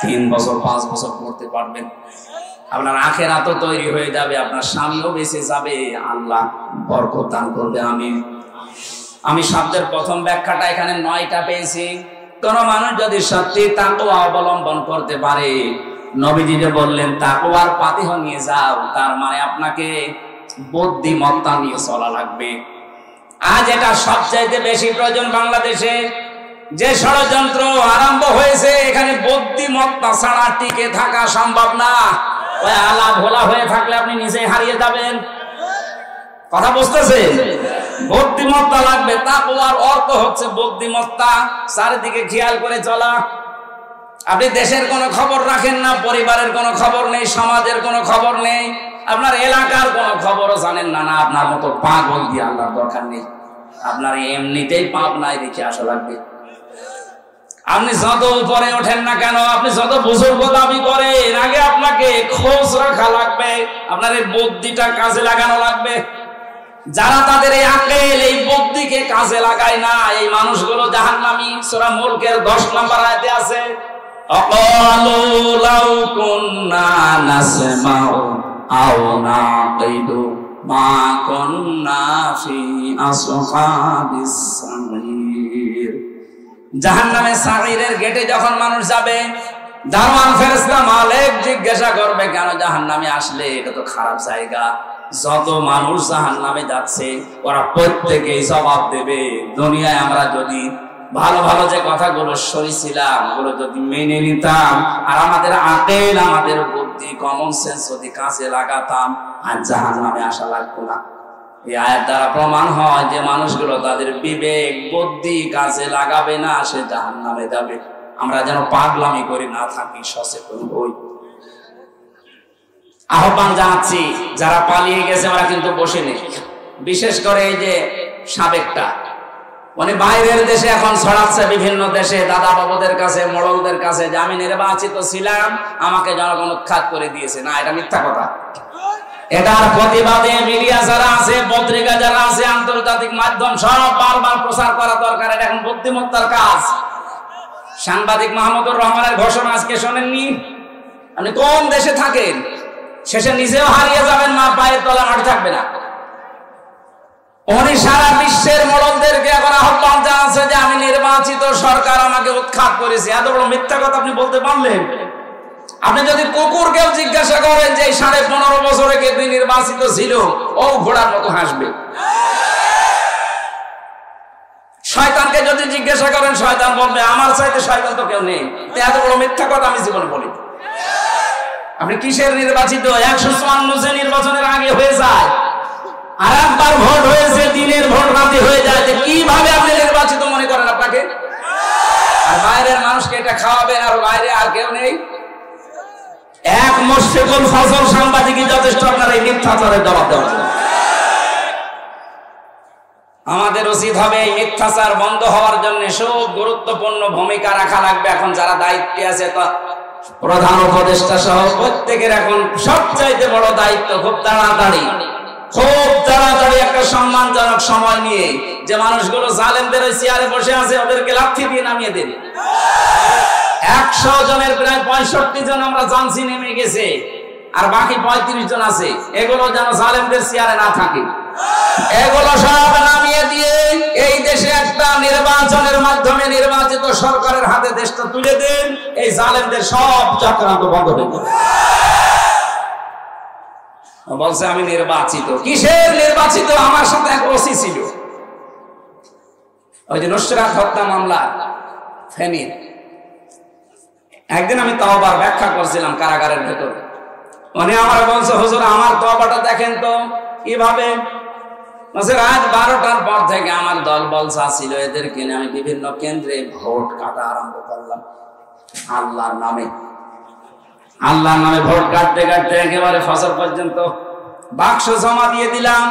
Speaker 1: 3 বছর 5 বছর পড়তে পারবেন। আপনার আখিরাতও তৈরি হয়ে যাবে, আপনার স্বামীও বেঁচে যাবে, আল্লাহ বরকত দান করবে। আমি শব্দের প্রথম ব্যাখ্যাটা এখানে 9টা পেয়েছি। কোন মানুষ যদি সত্যি তাকওয়া অবলম্বন করতে পারে, নবীজি যে বললেন তাকওয়ার পাতিহ নিয়ে যাও, তার মানে আপনাকে বুদ্ধিমত্তা নিয়ে চলা লাগবে। আজ এটা সবচাইতে বেশি প্রয়োজন বাংলাদেশে। যে ষড়যন্ত্র আরম্ভ হয়েছে, এখানে বুদ্ধিমত্তা ছাড়া টিকে থাকা সম্ভব না। ওই আলা ভোলা হয়ে থাকলে আপনি নিজে হারিয়ে যাবেন। কথা বুঝতেছেন? বুদ্ধিমত্তা লাগবে। তাকওয়ার অর্থ হচ্ছে বুদ্ধিমত্তা, চারিদিকে খেয়াল করে চলা। আপনি দেশের কোনো খবর রাখেন না, পরিবারের কোনো খবর নেই, সমাজের কোনো খবর নেই, আপনার এলাকার কোনো খবরও জানেন না, না আপনার মতো পাগল দিয়ে আল্লাহর দরকার নেই। আপনার এমনিতেই পাপ নাই দেখে আসা লাগবে। আপনি যত উপরে ওঠেন না কেন, আপনি যত বুজুর্গ দাবি করেন, আগে আপনাকে খোঁজ রাখা লাগবে, আপনার এই বুদ্ধিটা কাজে লাগানো লাগবে। যারা তাদের এই আকল, এই বুদ্ধিকে কাজে লাগায় না, এই মানুষগুলো জাহান্নামী। সূরা মুলকের 10 নম্বর আয়াতে আছে, আকালু লাউ কুননা নাসমাউ আও নাকিলু মা কুননা ফি আসহাবিস সাঈর। জাহান্নামে সাঈরের গেটে যখন মানুষ যাবে, দারওয়ান ফেরেশতা মালিক জিজ্ঞাসা করবে, কেন জাহান্নামে আসলে? এটা তো খারাপ জায়গা। যত মানুষ জাহান্নামে যাচ্ছে, ওরা প্রত্যেকেই জবাব দেবে, দুনিয়ায় আমরা যদি ভালো ভালো যে কথাগুলো শুনেছিলাম, ওগুলো যদি মেনে নিতাম, আর আমাদের আকল, আমাদের বুদ্ধি, কমন সেন্স যদি কাজে লাগাতাম, আর জাহান্নামে আসা লাগতো না। এই আয়াত দ্বারা প্রমাণ হয় যে মানুষগুলো তাদের বিবেক, বুদ্ধি কাজে লাগাবে না, সে জাহান্নামে যাবে। আমরা যেন পাগলামি করে না থাকি, সচেতন হই। আহ্বান জানাচ্ছি, যারা পালিয়ে গেছে ওরা কিন্তু বসে নেই। বিশেষ করে এই যে সাবেকটা উনি বাইরের দেশে এখন ছড়াচ্ছে, বিভিন্ন দেশে দাদা বাবুদের কাছে, মোড়লদের কাছে, যে আমি নির্বাচিত ছিলাম, আমাকে জনগণ উৎখাত করে দিয়েছে। না, এটা মিথ্যা কথা। এটার প্রতিবাদে মিডিয়া যারা আছে, পত্রিকা যারা আছে, আন্তর্জাতিক মাধ্যম সব বারবার প্রচার করা দরকার। এটা এখন বুদ্ধিমত্তার কাজ। সাংবাদিক মাহমুদুর রহমানের ঘোষণা আজকে শোনেননি? আপনি কোন দেশে থাকেন, শেষে নিজেও হারিয়ে যাবেন, মা পায়ের তলা মাটি থাকবে না। উনি সারা বিশ্বের মোড়লদেরকে এখন আহ্বান জানাচ্ছে যে আমি নির্বাচিত, সরকার আমাকে উৎখাত করেছে। এত বড় মিথ্যা কথা আপনি বলতে পারলেন? আপনি যদি কুকুরকেও জিজ্ঞাসা করেন যে 15.5 বছরে কে তুই নির্বাচিত ছিল, ও ঘোড়ার মতো হাসবে। শয়তানকে যদি জিজ্ঞাসা করেন, শয়তান বলবে আমার চাইতে শয়তান তো কেউ নেই। এত বড় মিথ্যা কথা আমি জীবনে বলি। আপনি কিসের নির্বাচিত? 154 যে নির্বাচনের আগে হয়ে যায়, আর একবার ভোট হয়েছে, দিনের ভোট রাতে হয়ে যায়। কিভাবে আপনি নির্বাচিত মনে করেন আপনাকে? আর বাইরের মানুষকে এটা খাওয়াবেন, আর বাইরে আর কেউ নেই। এক মুশফিকুল ফজল সাংবাদিকই যথেষ্ট আপনার এই মিথ্যাচারের জবাব দেওয়ার জন্য। আমাদের উচিত হবে এই মিথ্যাচার বন্ধ হওয়ার জন্য খুব গুরুত্বপূর্ণ ভূমিকা রাখা লাগবে। এখন যারা দায়িত্বে আছে, তা প্রধান উপদেষ্টা সহ প্রত্যেকের এখন সবচাইতে বড় দায়িত্ব খুব তাড়াতাড়ি একটা সম্মানজনক সময় নিয়ে যে মানুষগুলো জালেমদের ওই চেয়ারে বসে আছে, ওদেরকে লাথি দিয়ে নামিয়ে দেন। 100 জনের প্রায় 65 জন আমরা জানছি নেমে গেছে, আর বাকি 35 জন আছে। এগুলো যেন জালেমদের চেয়ারে না থাকে, এগুলো সব নামিয়ে দিয়ে এই দেশে একটা নির্বাচনের মাধ্যমে নির্বাচিত সরকারের হাতে দেশটা তুলে দেন। এই জালেমদের সব চক্রান্ত বন্ধ হয়ে যাবে। বলছে আমি নির্বাচিত। কিসের নির্বাচিত? আমার সাথে এক ওসি ছিল, ওই যে নুসরাত হত্যা মামলা ফেনীর। একদিন আমি তওবার ব্যাখ্যা করছিলাম কারাগারের ভেতরে। উনি আমার বলছে, হুজুর আমার তওবাটা দেখেন তো কিভাবে। রাত 12টার পর থেকে আমার দল বলসা ছিল, এদেরকে নিয়ে আমি বিভিন্ন কেন্দ্রে ভোট কাটা আরম্ভ করলাম। আল্লাহর নামে ভোট কাটতে কাটতে একেবারে ফসল পর্যন্ত বাক্স জমা দিয়ে দিলাম।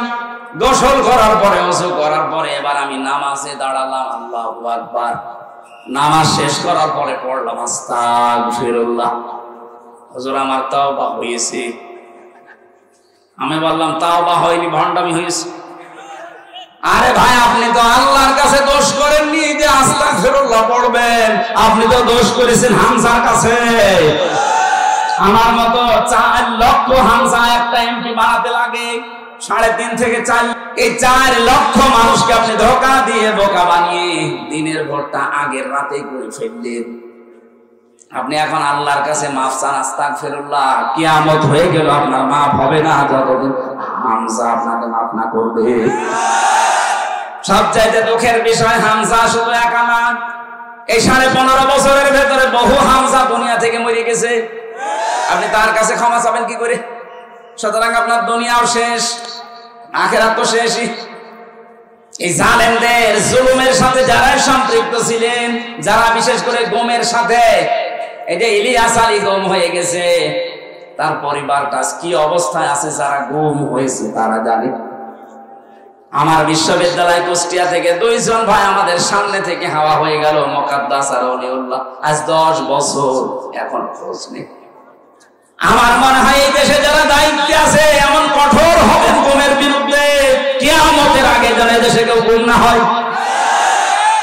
Speaker 1: গোসল করার পরে, ওযু করার পরে এবার আমি নামাজে দাঁড়ালাম। আল্লাহু আকবার। নামাজ শেষ করার পরে পড়লাম আস্তাগফিরুল্লাহ। হুজুর আমার তাওবা হয়েছে। আমি বললাম তাওবা হয়নি, ভণ্ডামি হয়েছে। আরে ভাই, আপনি তো আল্লাহর কাছে দোষ করেননি যে আস্তাগফিরুল্লাহ পড়বেন, আপনি তো দোষ করেছেন হামজার কাছে। আমার মতো 4 লক্ষ হামজা একটা এমপি বানাতে লাগে 3.5 থেকে 4। এই 4 লক্ষ মানুষকে আপনি ধোঁকা দিয়ে বোকা বানিয়ে দিনের ভোটটা আগের রাতেই করে ফেললেন। আপনি এখন আল্লাহর কাছে মাফ চান, আস্তাগফিরুল্লাহ। কিয়ামত হয়ে গেল, আপনার মাফ হবে না যতদিন হামজা আপনাকে মাফ না করবে। সবচাইতে দুঃখের বিষয়, হামজা শুধু একা না। এই 15.5 বছরের ভেতরে বহু হামজা দুনিয়া থেকে মরে গেছে। আপনি তার কাছে ক্ষমা চাবেন কি করে? সুতরাং আপনার দুনিয়াও শেষ, আখিরাত তো শেষই। এই জালেমদের জুলুমের সাথে যারা সম্পৃক্ত ছিলেন, যারা বিশেষ করে গুমের সাথে, এই যে ইলিয়াস আলী গুম হয়ে গেছে, তার পরিবারটা কি অবস্থায় আছে যারা গুম হয়েছে তারা জানে। আমার বিশ্ববিদ্যালয় কুষ্টিয়া থেকে 2 জন ভাই আমাদের সামনে থেকে হাওয়া হয়ে গেল, মুকাদ্দাস আর ওলিউল্লাহ। আজ 10 বছর এখন খোঁজ নেই। আমার মনে হয় এই দেশে যারা দায়িত্বে আছে এমন কঠোর হবেন গুমের বিরুদ্ধে, কিয়ামতের আগে যেন দেশে কেউ গুম না হয়।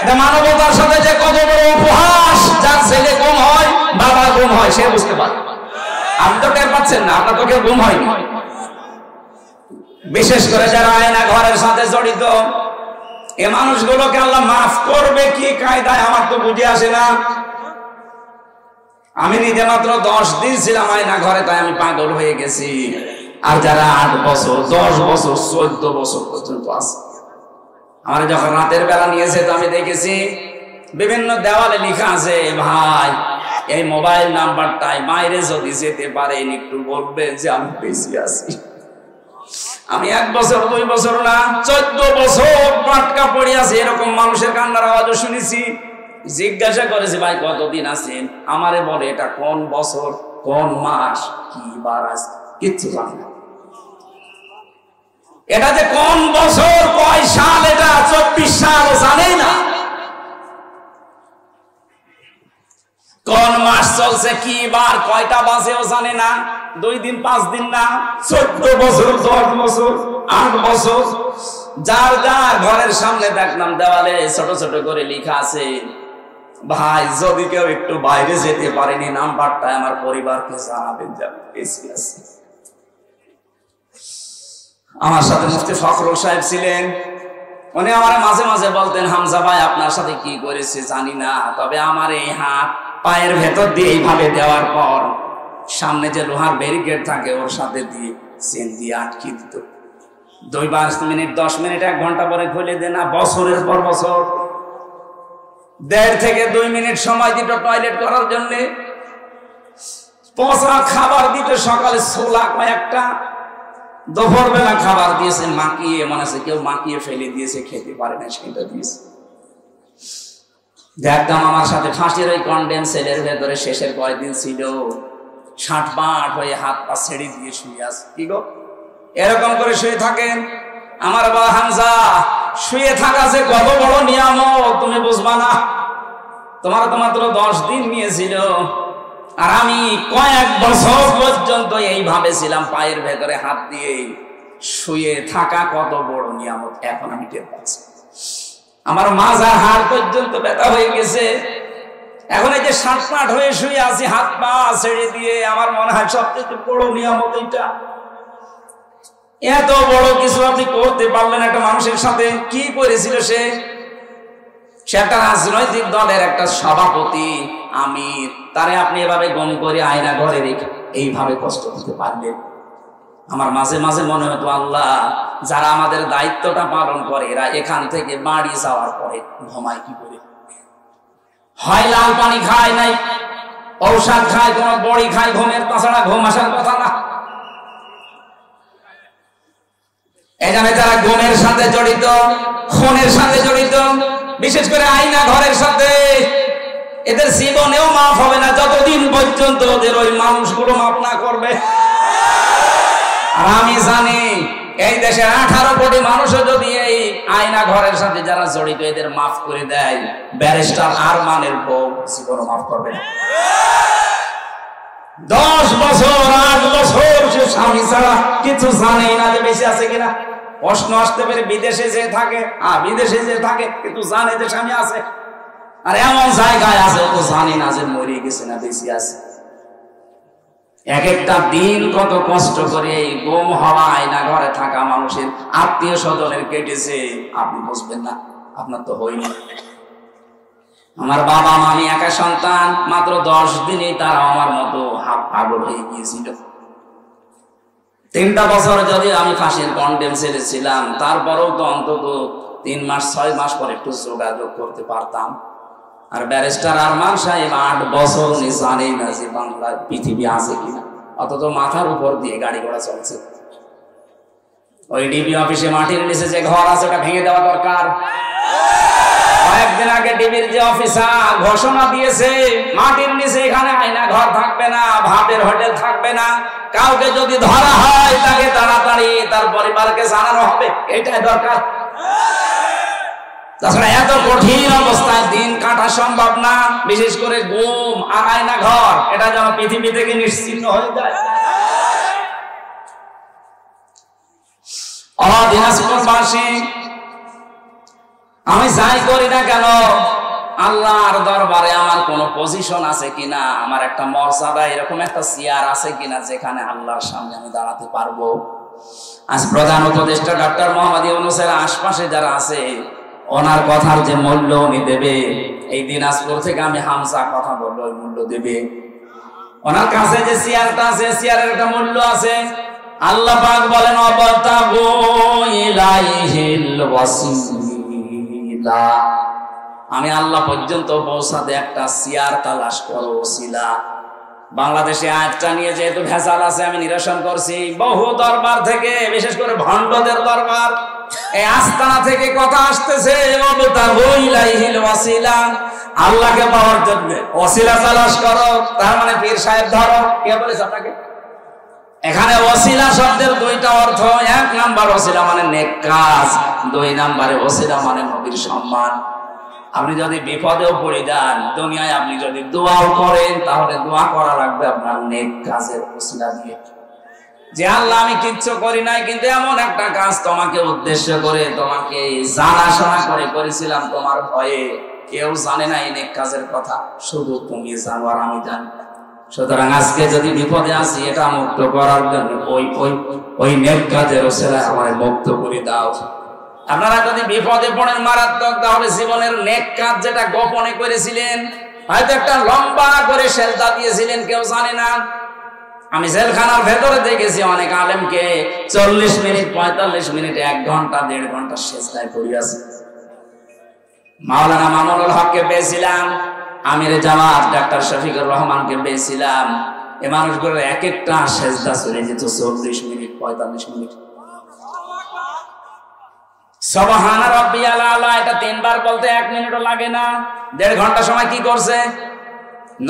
Speaker 1: এটা মানবতার সাথে যে কত বড় উপহাস। যার ছেলে গুম হয়, বাবা গুম হয়, সে বুঝতে পারে। আপনি তো টের পাচ্ছেন না, আপনার তো কেউ গুম হয়নি। বিশেষ করে যারা আয়না ঘরের সাথে জড়িত, এ মানুষগুলোকে আল্লাহ মাফ করবে কি কায়দায় আমার তো বুঝে আসে না। আমি নিজে মাত্র 10 দিন ছিলাম আয়না ঘরে, তাই আমি পাগল হয়ে গেছি। আর যারা 8 বছর, 10 বছর, 14 বছর পর্যন্ত আছে, আমার যখন রাতের বেলা নিয়েছে তো আমি দেখেছি বিভিন্ন দেওয়ালে লেখা আছে, ভাই এই মোবাইল নাম্বারটাই বাইরে যদি যেতে পারেন একটু বলবেন যে আমি বেশি আছি। আমি 1 বছর 2 বছর না, 14 বছর পাটকা পড়ে আছে। এরকম মানুষের কান্নার আওয়াজও শুনেছি। জিজ্ঞাসা করেছি ভাই কতদিন আছেন, আমারে বলে এটা কোন বছর, কোন মাস, কি বার আছে, কিচ্ছু জানি না। এটা যে কোন বছর, কয় সাল, এটা 24 সাল জানেই না। চলছে কি বার কয়টা বাজেও জানে না, 2 দিন 5 দিন না, 14 বছর 10 বছর 8 বছর। যার যার ঘরের সামনে দেখলাম দেওয়ালে ছোট ছোট করে লেখা আছে, ভাই যদি কেউ একটু বাইরে যেতে পারেনি নাম্বারটা আমার পরিবারকে জানাবেন। আমার সাথে মুফতি ফখরুল সাহেব ছিলেন, উনি আমার মাঝে মাঝে বলতেন, হামজা ভাই আপনার সাথে কি করেছে জানি না, তবে আমার এই হাত পায়ের ভেতর দিয়ে এইভাবে দেওয়ার পর সামনে যে লোহার ব্যারিকেড থাকে ওর সাথে দিয়ে চেন দিয়ে আটকে দিত। 2-5 মিনিট 10 মিনিট 1 ঘন্টা পরে খুলে দেন না, বছরের পর বছর 1.5 থেকে 2 মিনিট সময় দিত টয়লেট করার জন্য। পচা খাবার দিত, সকালে ছোলা কয়েকটা, দুপুর বেলা খাবার দিয়েছে মাখিয়ে, মনে আছে কেউ মাখিয়ে ফেলে দিয়েছে, খেতে পারে না সেটা দিয়েছে। দেখতাম আমার সাথে ফাঁসির ওই কন্ডেম সেলের ভেতরে শেষের কয়েকদিন ছিল, 60-65 হয়ে হাত পা ছেড়ে দিয়ে শুয়ে আছে। কি গো এরকম করে শুয়ে থাকেন? আমার বাবা হামজা, শুয়ে থাকা যে কত বড় নিয়ামত তুমি বুঝবা না। তোমার তো মাত্র 10 দিন নিয়েছিল, আর আমি কয়েক বছর পর্যন্ত এইভাবে ছিলাম, পায়ের ভেতরে হাত দিয়ে শুয়ে থাকা কত বড় নিয়ামত এখন আমি টের পাচ্ছি। আমার মাজার হাড় পর্যন্ত ব্যথা হয়ে গেছে, এখন এই যে 60-65 হয়ে শুয়ে আছি হাত পা ছেড়ে দিয়ে, আমার মনে হয় সবচেয়ে বড় নিয়ামত এইটা। এত বড় কিছু আপনি করতে পারলেন একটা মানুষের সাথে। কি করেছিল সে? সে একটা রাজনৈতিক দলের একটা সভাপতি, আমির, তারে আপনি এভাবে গম করে আয়না ঘরে রেখে এইভাবে কষ্ট দিতে পারলেন। আমার মাঝে মাঝে মনে হতো, আল্লাহ যারা আমাদের দায়িত্বটা পালন করে এরা এখান থেকে বাড়ি যাওয়ার পরে ঘুমায় কি করে? হয় লাল পানি খায় নাই, ঔষধ খায়, কোন বড়ি খায়, ঘুমের, তাছাড়া ঘুম আসার কথা না। এখানে যারা ঘুমের সাথে জড়িত, খুনের সাথে জড়িত, বিশেষ করে আয়না ঘরের সাথে, এদের জীবনেও মাফ হবে না যতদিন পর্যন্ত ওদের ওই মানুষগুলো মাফ না করবে। আর আমি জানি এই দেশের 18 কোটি মানুষও যদি এই আয়না ঘরের সাথে যারা জড়িত এদের মাফ করে দেয়, ব্যারিস্টার আরমানের বউ জীবনও মাফ করবে না। 10 বছর 8 বছর সে স্বামী ছাড়া কিছু জানেই না যে বেঁচে আছে কিনা। প্রশ্ন আসতে পারে বিদেশে যে থাকে, বিদেশে যে থাকে কিন্তু জানে যে স্বামী আছে, আর এমন জায়গায় আছে ও তো জানি না যে মরে গেছে না বেঁচে আছে। এক একটা দিন কত কষ্ট করে এই গুম হওয়া আয়না ঘরে থাকা মানুষের আত্মীয় স্বজনের কেটেছে, আপনি বুঝবেন না, আপনার তো হয়নি। আমার বাবা মামি একা সন্তান, মাত্র 10 দিনে তারা আমার মতো হাফ পাগল হয়ে গিয়েছিল। 3টা বছর যদি আমি ফাঁসির কন্ডেম সেলে ছিলাম, তারপরেও তো অন্তত 3 মাস 6 মাস পর একটু যোগাযোগ করতে পারতাম। আর ব্যারিস্টার আরমান সাহেব 8 বছর উনি জানেই না যে বাংলার পৃথিবী আছে কিনা, অথচ মাথার উপর দিয়ে গাড়ি ঘোড়া চলছে। ওই ডিবি অফিসে মাটির নিচে যে ঘর আছে ওটা ভেঙে দেওয়া দরকার। কয়েকদিন আগে ডিবির যে অফিসার ঘোষণা দিয়েছে, মাটির নিচে এখানে আয়না ঘর থাকবে না, ভাতের হোটেল থাকবে না, কাউকে যদি ধরা হয় তাকে তাড়াতাড়ি তার পরিবারকে জানানো হবে, এটাই দরকার। তাছাড়া এত কঠিন অবস্থায় দিন কাটা সম্ভব না, বিশেষ করে গুম আর আয়না ঘর, এটা যেন পৃথিবী থেকে নিশ্চিহ্ন হয়ে যায়। দিনাজপুরবাসী, আমি যাই করি না কেন আল্লাহর দরবারে আমার কোন পজিশন আছে কিনা, আমার একটা মর্যাদা, এরকম একটা চেয়ার আছে কিনা যেখানে আল্লাহর সামনে আমি দাঁড়াতে পারবো। আজ প্রধান উপদেষ্টা ডক্টর মোহাম্মদ ইউনূসের আশপাশে যারা আছে, ওনার কথার যে মূল্য উনি দেবে, এই দিনাজপুর থেকে আমি হামজা কথা বললো ওই মূল্য দেবে। ওনার কাছে যে চেয়ারটা আছে, চেয়ারের একটা মূল্য আছে। আল্লাহ পাক বলেন, অবতাগু ইলাইহিল ওয়াসিলা, আমি আল্লাহ পর্যন্ত পৌঁছাতে একটা চেয়ার তালাশ করো, ওসিলা। বাংলাদেশে আয়াতটা নিয়ে যেহেতু ভেজাল আছে, আমি নিরসন করছি। বহু দরবার থেকে, বিশেষ করে ভণ্ডদের দরবার, এই আস্তানা থেকে কথা আসতেছে, অবতাগু ইলাইহিল ওয়াসিলা, আল্লাহকে পাওয়ার জন্য ওসিলা তালাশ করো। তার মানে পীর সাহেব ধরো। কে বলেছে আপনাকে? এখানে ওসিলা শব্দের 2টা অর্থ। 1 নাম্বার ওসিলা মানে নেক কাজ, 2 নাম্বারে ওসিলা মানে নবীর সম্মান। আপনি যদি বিপদেও পড়ে যান দুনিয়ায়, আপনি যদি দোয়াও করেন, তাহলে দোয়া করা লাগবে আপনার নেক কাজের ওসিলা দিয়ে, যে আল্লাহ আমি কিচ্ছু করি নাই, কিন্তু এমন একটা কাজ তোমাকে উদ্দেশ্য করে, তোমাকে জানাশোনা করে করেছিলাম, তোমার ভয়ে, কেউ জানে না এই নেক কাজের কথা, শুধু তুমি জানো আর আমি জানি। সুতরাং আজকে যদি বিপদে আসি, এটা মুক্ত করার জন্য ওই নেক কাজের ওসিলায় আমার মুক্ত করে দাও। আপনারা যদি বিপদে পড়েন মারাত্মক, তাহলে জীবনের নেক কাজ যেটা গোপনে করেছিলেন, হয়তো একটা লম্বা করে সেজদা দিয়েছিলেন, কেউ জানে না। আমি জেলখানার ভেতরে দেখেছি অনেক আলেমকে 40 মিনিট 45 মিনিট 1 ঘন্টা 1.5 ঘন্টা সেজদায় পড়ে আছে। মাওলানা মামুনুল হককে পেয়েছিলাম, আমিরে জামাত ডাক্তার শফিকুর রহমানকে পেয়েছিলাম। এই মানুষগুলো এক একটা সেজদা চলে যেত 40 মিনিট 45 মিনিট। সুবহানা রাব্বিয়াল আলা, এটা 3 বার বলতে 1 মিনিটও লাগে না। 1.5 ঘন্টা সময় কি করছে?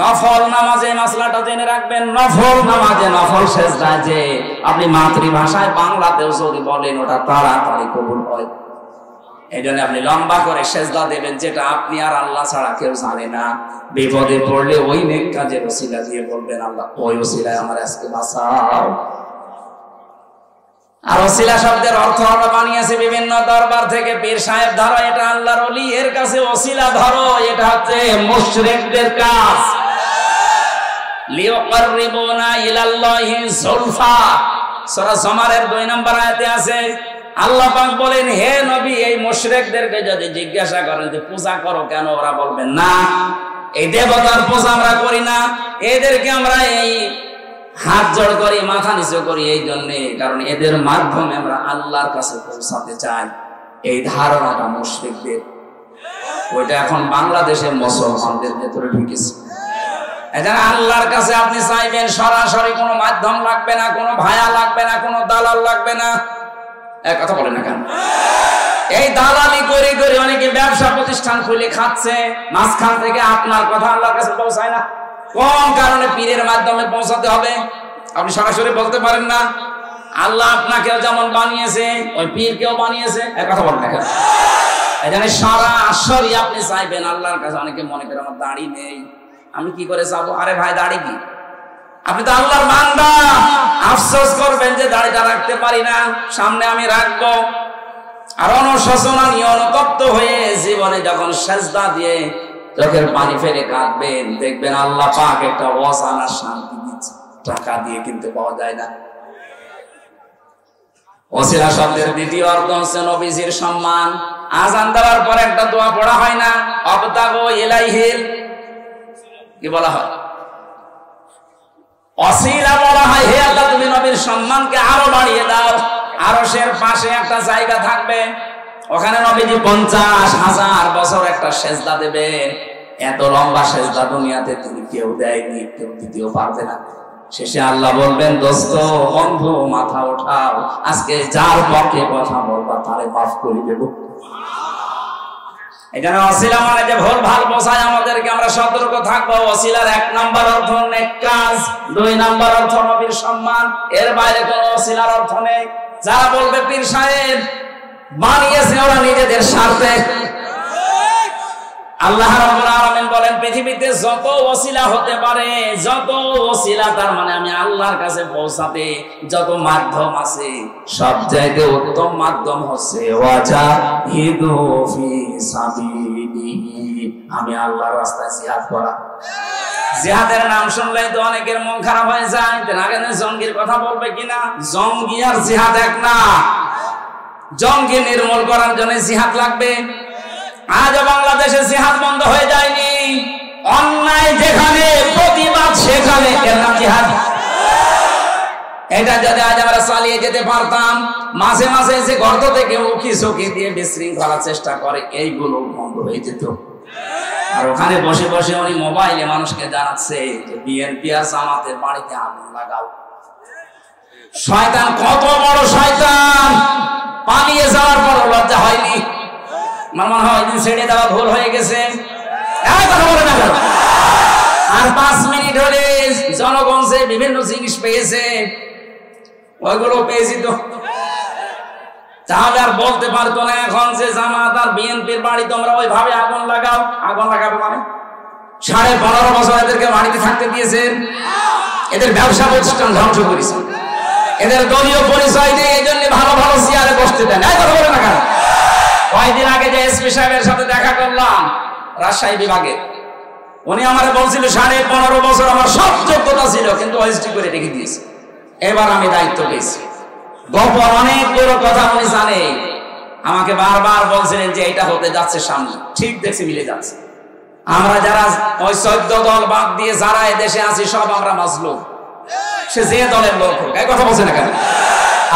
Speaker 1: নফল নামাজে মাসলাটা জেনে রাখবেন, নফল নামাজে নফল সেজদা যে আপনি মাতৃভাষায় বাংলাতেও যদি বলেন, ওটা তাড়াতাড়ি কবুল হয়। এই জন্য আপনি লম্বা করে সেজদা দেবেন, যেটা আপনি আর আল্লাহ ছাড়া কেউ জানে না। বিপদে পড়লে ওই নেক কাজের ওসিলা দিয়ে বলবেন, আল্লাহ ওই ওসিলায় আমার আজকে বাঁচাও। আর ওসিলা শব্দের অর্থ আমরা বানিয়েছে বিভিন্ন দরবার থেকে, পীর সাহেব ধরো এটা আল্লাহর ওলি, এর কাছে ওসিলা ধরো এটা হচ্ছে মুশরিকদের কাজ। লিয়াকাররিবুনা ইলাল্লাহি যুলফা, সূরা জুমারের 2 নম্বর আয়াতে আছে, আল্লাহ পাক বলেন, হে নবী, এই মুশরিকদেরকে যদি জিজ্ঞাসা করেন যে পূজা করো কেন, ওরা বলবেন না, এই দেবতার পূজা আমরা করি না, এদেরকে আমরা এই হাত জোড় করি, মাথা নিচু করি এই জন্যে, কারণ এদের মাধ্যমে আমরা আল্লাহর কাছে পৌঁছাতে চাই। এই ধারণাটা মুশরিকদের, ওইটা এখন বাংলাদেশের মুসলমানদের ভেতরে ঢুকেছে। এজন্য আল্লাহর কাছে আপনি চাইবেন, সরাসরি কোনো মাধ্যম লাগবে না, কোনো ভায়া লাগবে না, কোনো দালাল লাগবে না। এক কথা বলে না কেন? এই দালালি করে করে অনেকে ব্যবসা প্রতিষ্ঠান খুলে খাচ্ছে, মাঝখান থেকে আপনার কথা আল্লাহর কাছে পৌঁছায় না। কোন কারণে? পীরের মাধ্যমে পৌঁছাতে হবে। আপনি সরাসরি বলতে পারেন না। আল্লাহ আপনাকেও যেমন বানিয়েছে, ওই পীরকেও বানিয়েছে। এক কথা বলেন না কেন? এখানে সরাসরি আপনি চাইবেন আল্লাহর কাছে। অনেকে মনে করে আমার দাড়ি নেই, আমি কি করে চাবো? আরে ভাই, দাড়ি কি? আপনি তো আল্লাহর বান্দা, আফসোস করবেন যে দাড়িটা রাখতে পারি না, সামনে আমি রাখবো। আর অনুশোচনা নিয়ে অনুতপ্ত হয়ে জীবনে যখন সেজদা দিয়ে চোখের পানি ফেলে কাঁদবেন, দেখবেন আল্লাহ পাক একটা অজানা শান্তি দিচ্ছে, টাকা দিয়ে কিনতে পাওয়া যায় না। ওসিলা শব্দের দ্বিতীয় অর্থ হচ্ছে নবীজির সম্মান। আযান দেওয়ার পর একটা দোয়া পড়া হয় না, আবতাগু ইলাইহিল, কি বলা হয়? ওসিলা বলা হয়, হে আল্লাহ তুমি নবীর সম্মানকে আরো বাড়িয়ে দাও। আরশের পাশে একটা জায়গা থাকবে, ওখানে নবীজি 50,000 বছর একটা সেজদা দেবেন। এত লম্বা সেজদা দুনিয়াতে তিনি কেউ দেয়নি, কেউ দিতেও পারবে না। শেষে আল্লাহ বলবেন, দোস্ত, বন্ধু, মাথা ওঠাও, আজকে যার পক্ষে কথা বলবা তারে মাফ করে দেব। এখানে ওসিলা মানে যে ভুল ভাল বোঝায় আমাদেরকে, আমরা সতর্ক থাকবো। ওসিলার 1 নম্বর অর্থ নেক কাজ, 2 নম্বর অর্থ নবীর সম্মান, এর বাইরে কোনো ওসিলার অর্থ নেই। যারা বলবে পীর সাহেব বানিয়েছে ওরা নিজেদের স্বার্থে, আল্লাহ রাব্বুল আলামিন বলেন পৃথিবীতে যত ওসিলা হতে পারে, যত ওসিলা, তার মানে আমি আল্লাহর কাছে পৌঁছাতে যত মাধ্যম আছে, সব জায়গায় উত্তম মাধ্যম হচ্ছে ওয়াজাহিদু ফি সাবিলিহি, আমি আল্লাহর রাস্তায় জিহাদ করা। জিহাদের নাম শুনলেই তো অনেকের মন খারাপ হয়ে যায়, আগে জঙ্গির কথা বলবে কিনা। জঙ্গি আর জিহাদ এক না। জঙ্গি নির্মূল করার জন্য জিহাদ লাগবে। আজ বাংলাদেশে জিহাদ বন্ধ হয়ে যায়নি। অন্যায় যেখানে, প্রতিবাদ সেখানে, এর নাম জিহাদ। এটা যদি আজ আমরা চালিয়ে যেতে পারতাম, মাঝে মাঝে এসে গর্ত থেকে উকি চকি দিয়ে বিশৃঙ্খলার চেষ্টা করে, এইগুলো বন্ধ হয়ে যেত। আর ওখানে বসে বসে উনি মোবাইলে মানুষকে জানাচ্ছে যে বিএনপি আর জামাতের বাড়িতে আগুন লাগাও। শয়তান কত বড় শয়তান! পালিয়ে যাওয়ার পর লজ্জা হয়নি? আমার মনে হয় ওইদিন ছেড়ে দেওয়া ভুল হয়ে গেছে। আর 5 মিনিট হলে জনগণ যে বিভিন্ন জিনিস পেয়েছে, ওইগুলো পেয়েছি তো। তাহলে আর বলতে পারতো না এখন যে জামাত আর বিএনপির বাড়ি তোমরা ওইভাবে আগুন লাগাও। আগুন লাগাবো মানে 15.5 বছর এদেরকে বাড়িতে থাকতে দিয়েছেন, এদের ব্যবসা প্রতিষ্ঠান ধ্বংস করেছে, এদের দলীয় পরিচয় দিয়ে এই জন্য ভালো ভালো চেয়ারে বসতে দেন। এই কথা বলে না কেন? কয়েকদিন আগে যে এসপি সাহেবের সাথে দেখা করলাম রাজশাহী বিভাগে, উনি আমারে বলছিল 15.5 বছর আমার সব যোগ্যতা ছিল, কিন্তু ওএসডি করে রেখে দিয়েছে। এবার আমি দায়িত্ব পেয়েছি। গোপন অনেক বড় কথা উনি জানে, আমাকে বারবার বলছিলেন যে এটা হতে যাচ্ছে সামনে। ঠিক দেখছি মিলে যাচ্ছে। আমরা যারা ওই 14 দল বাদ দিয়ে যারা এদেশে আছি সব আমরা মাজলুম, সে যে দলের লোক হোক। এই কথা বলছে না কেন?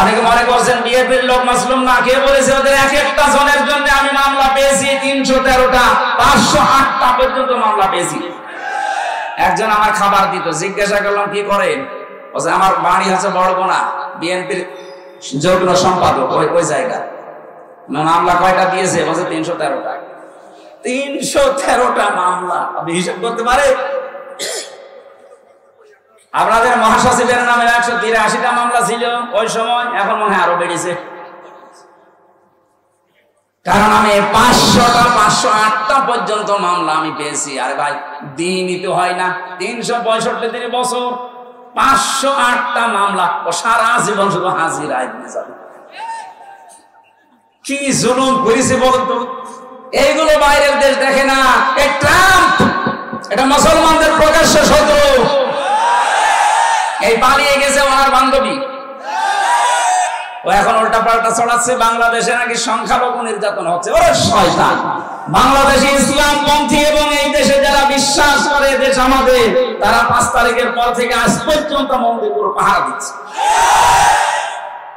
Speaker 1: অনেকে মনে করছেন বিএনপির লোক মাজলুম না। কে বলেছে? ওদের এক একটা জনের জন্য আমি মামলা পেয়েছি 313টা, 508টা পর্যন্ত মামলা পেয়েছি। একজন আমার খাবার দিত, জিজ্ঞাসা করলাম কি করেন? বলছে আমার বাড়ি হচ্ছে বড়গোনা, বিএনপির যুগ্ম সম্পাদক ওই জায়গা। মামলা কয়টা দিয়েছে? বলছে 313টা। 313টা মামলা আপনি হিসাব করতে পারে? আপনাদের মহাসচিবের নামে 183টা মামলা ছিল ওই সময়, এখন মনে হয় আরো বেড়েছে। কারণ আমি 508টা পর্যন্ত মামলা আমি পেয়েছি। আরে ভাই দিনই তো হয় না, 365 বছর 508টা মামলা, ও সারা জীবন শুধু হাজিরায় দিয়ে যাবে। কি জুলুম করেছে বলুন তো? এইগুলো বাইরের দেশ দেখে না। এই ট্রাম্প এটা মুসলমানদের প্রকাশ্য শত্রু। এই পালিয়ে গেছে ওনার বান্ধবী, ও এখন উল্টা পাল্টা ছড়াচ্ছে বাংলাদেশে নাকি সংখ্যালঘু নির্যাতন হচ্ছে। ওরে শয়তান! বাংলাদেশে ইসলামপন্থী এবং এই দেশে যারা বিশ্বাস করে দেশ আমাদের, তারা 5 তারিখের পর থেকে আজ পর্যন্ত মন্দির পুরো পাহারা দিচ্ছে।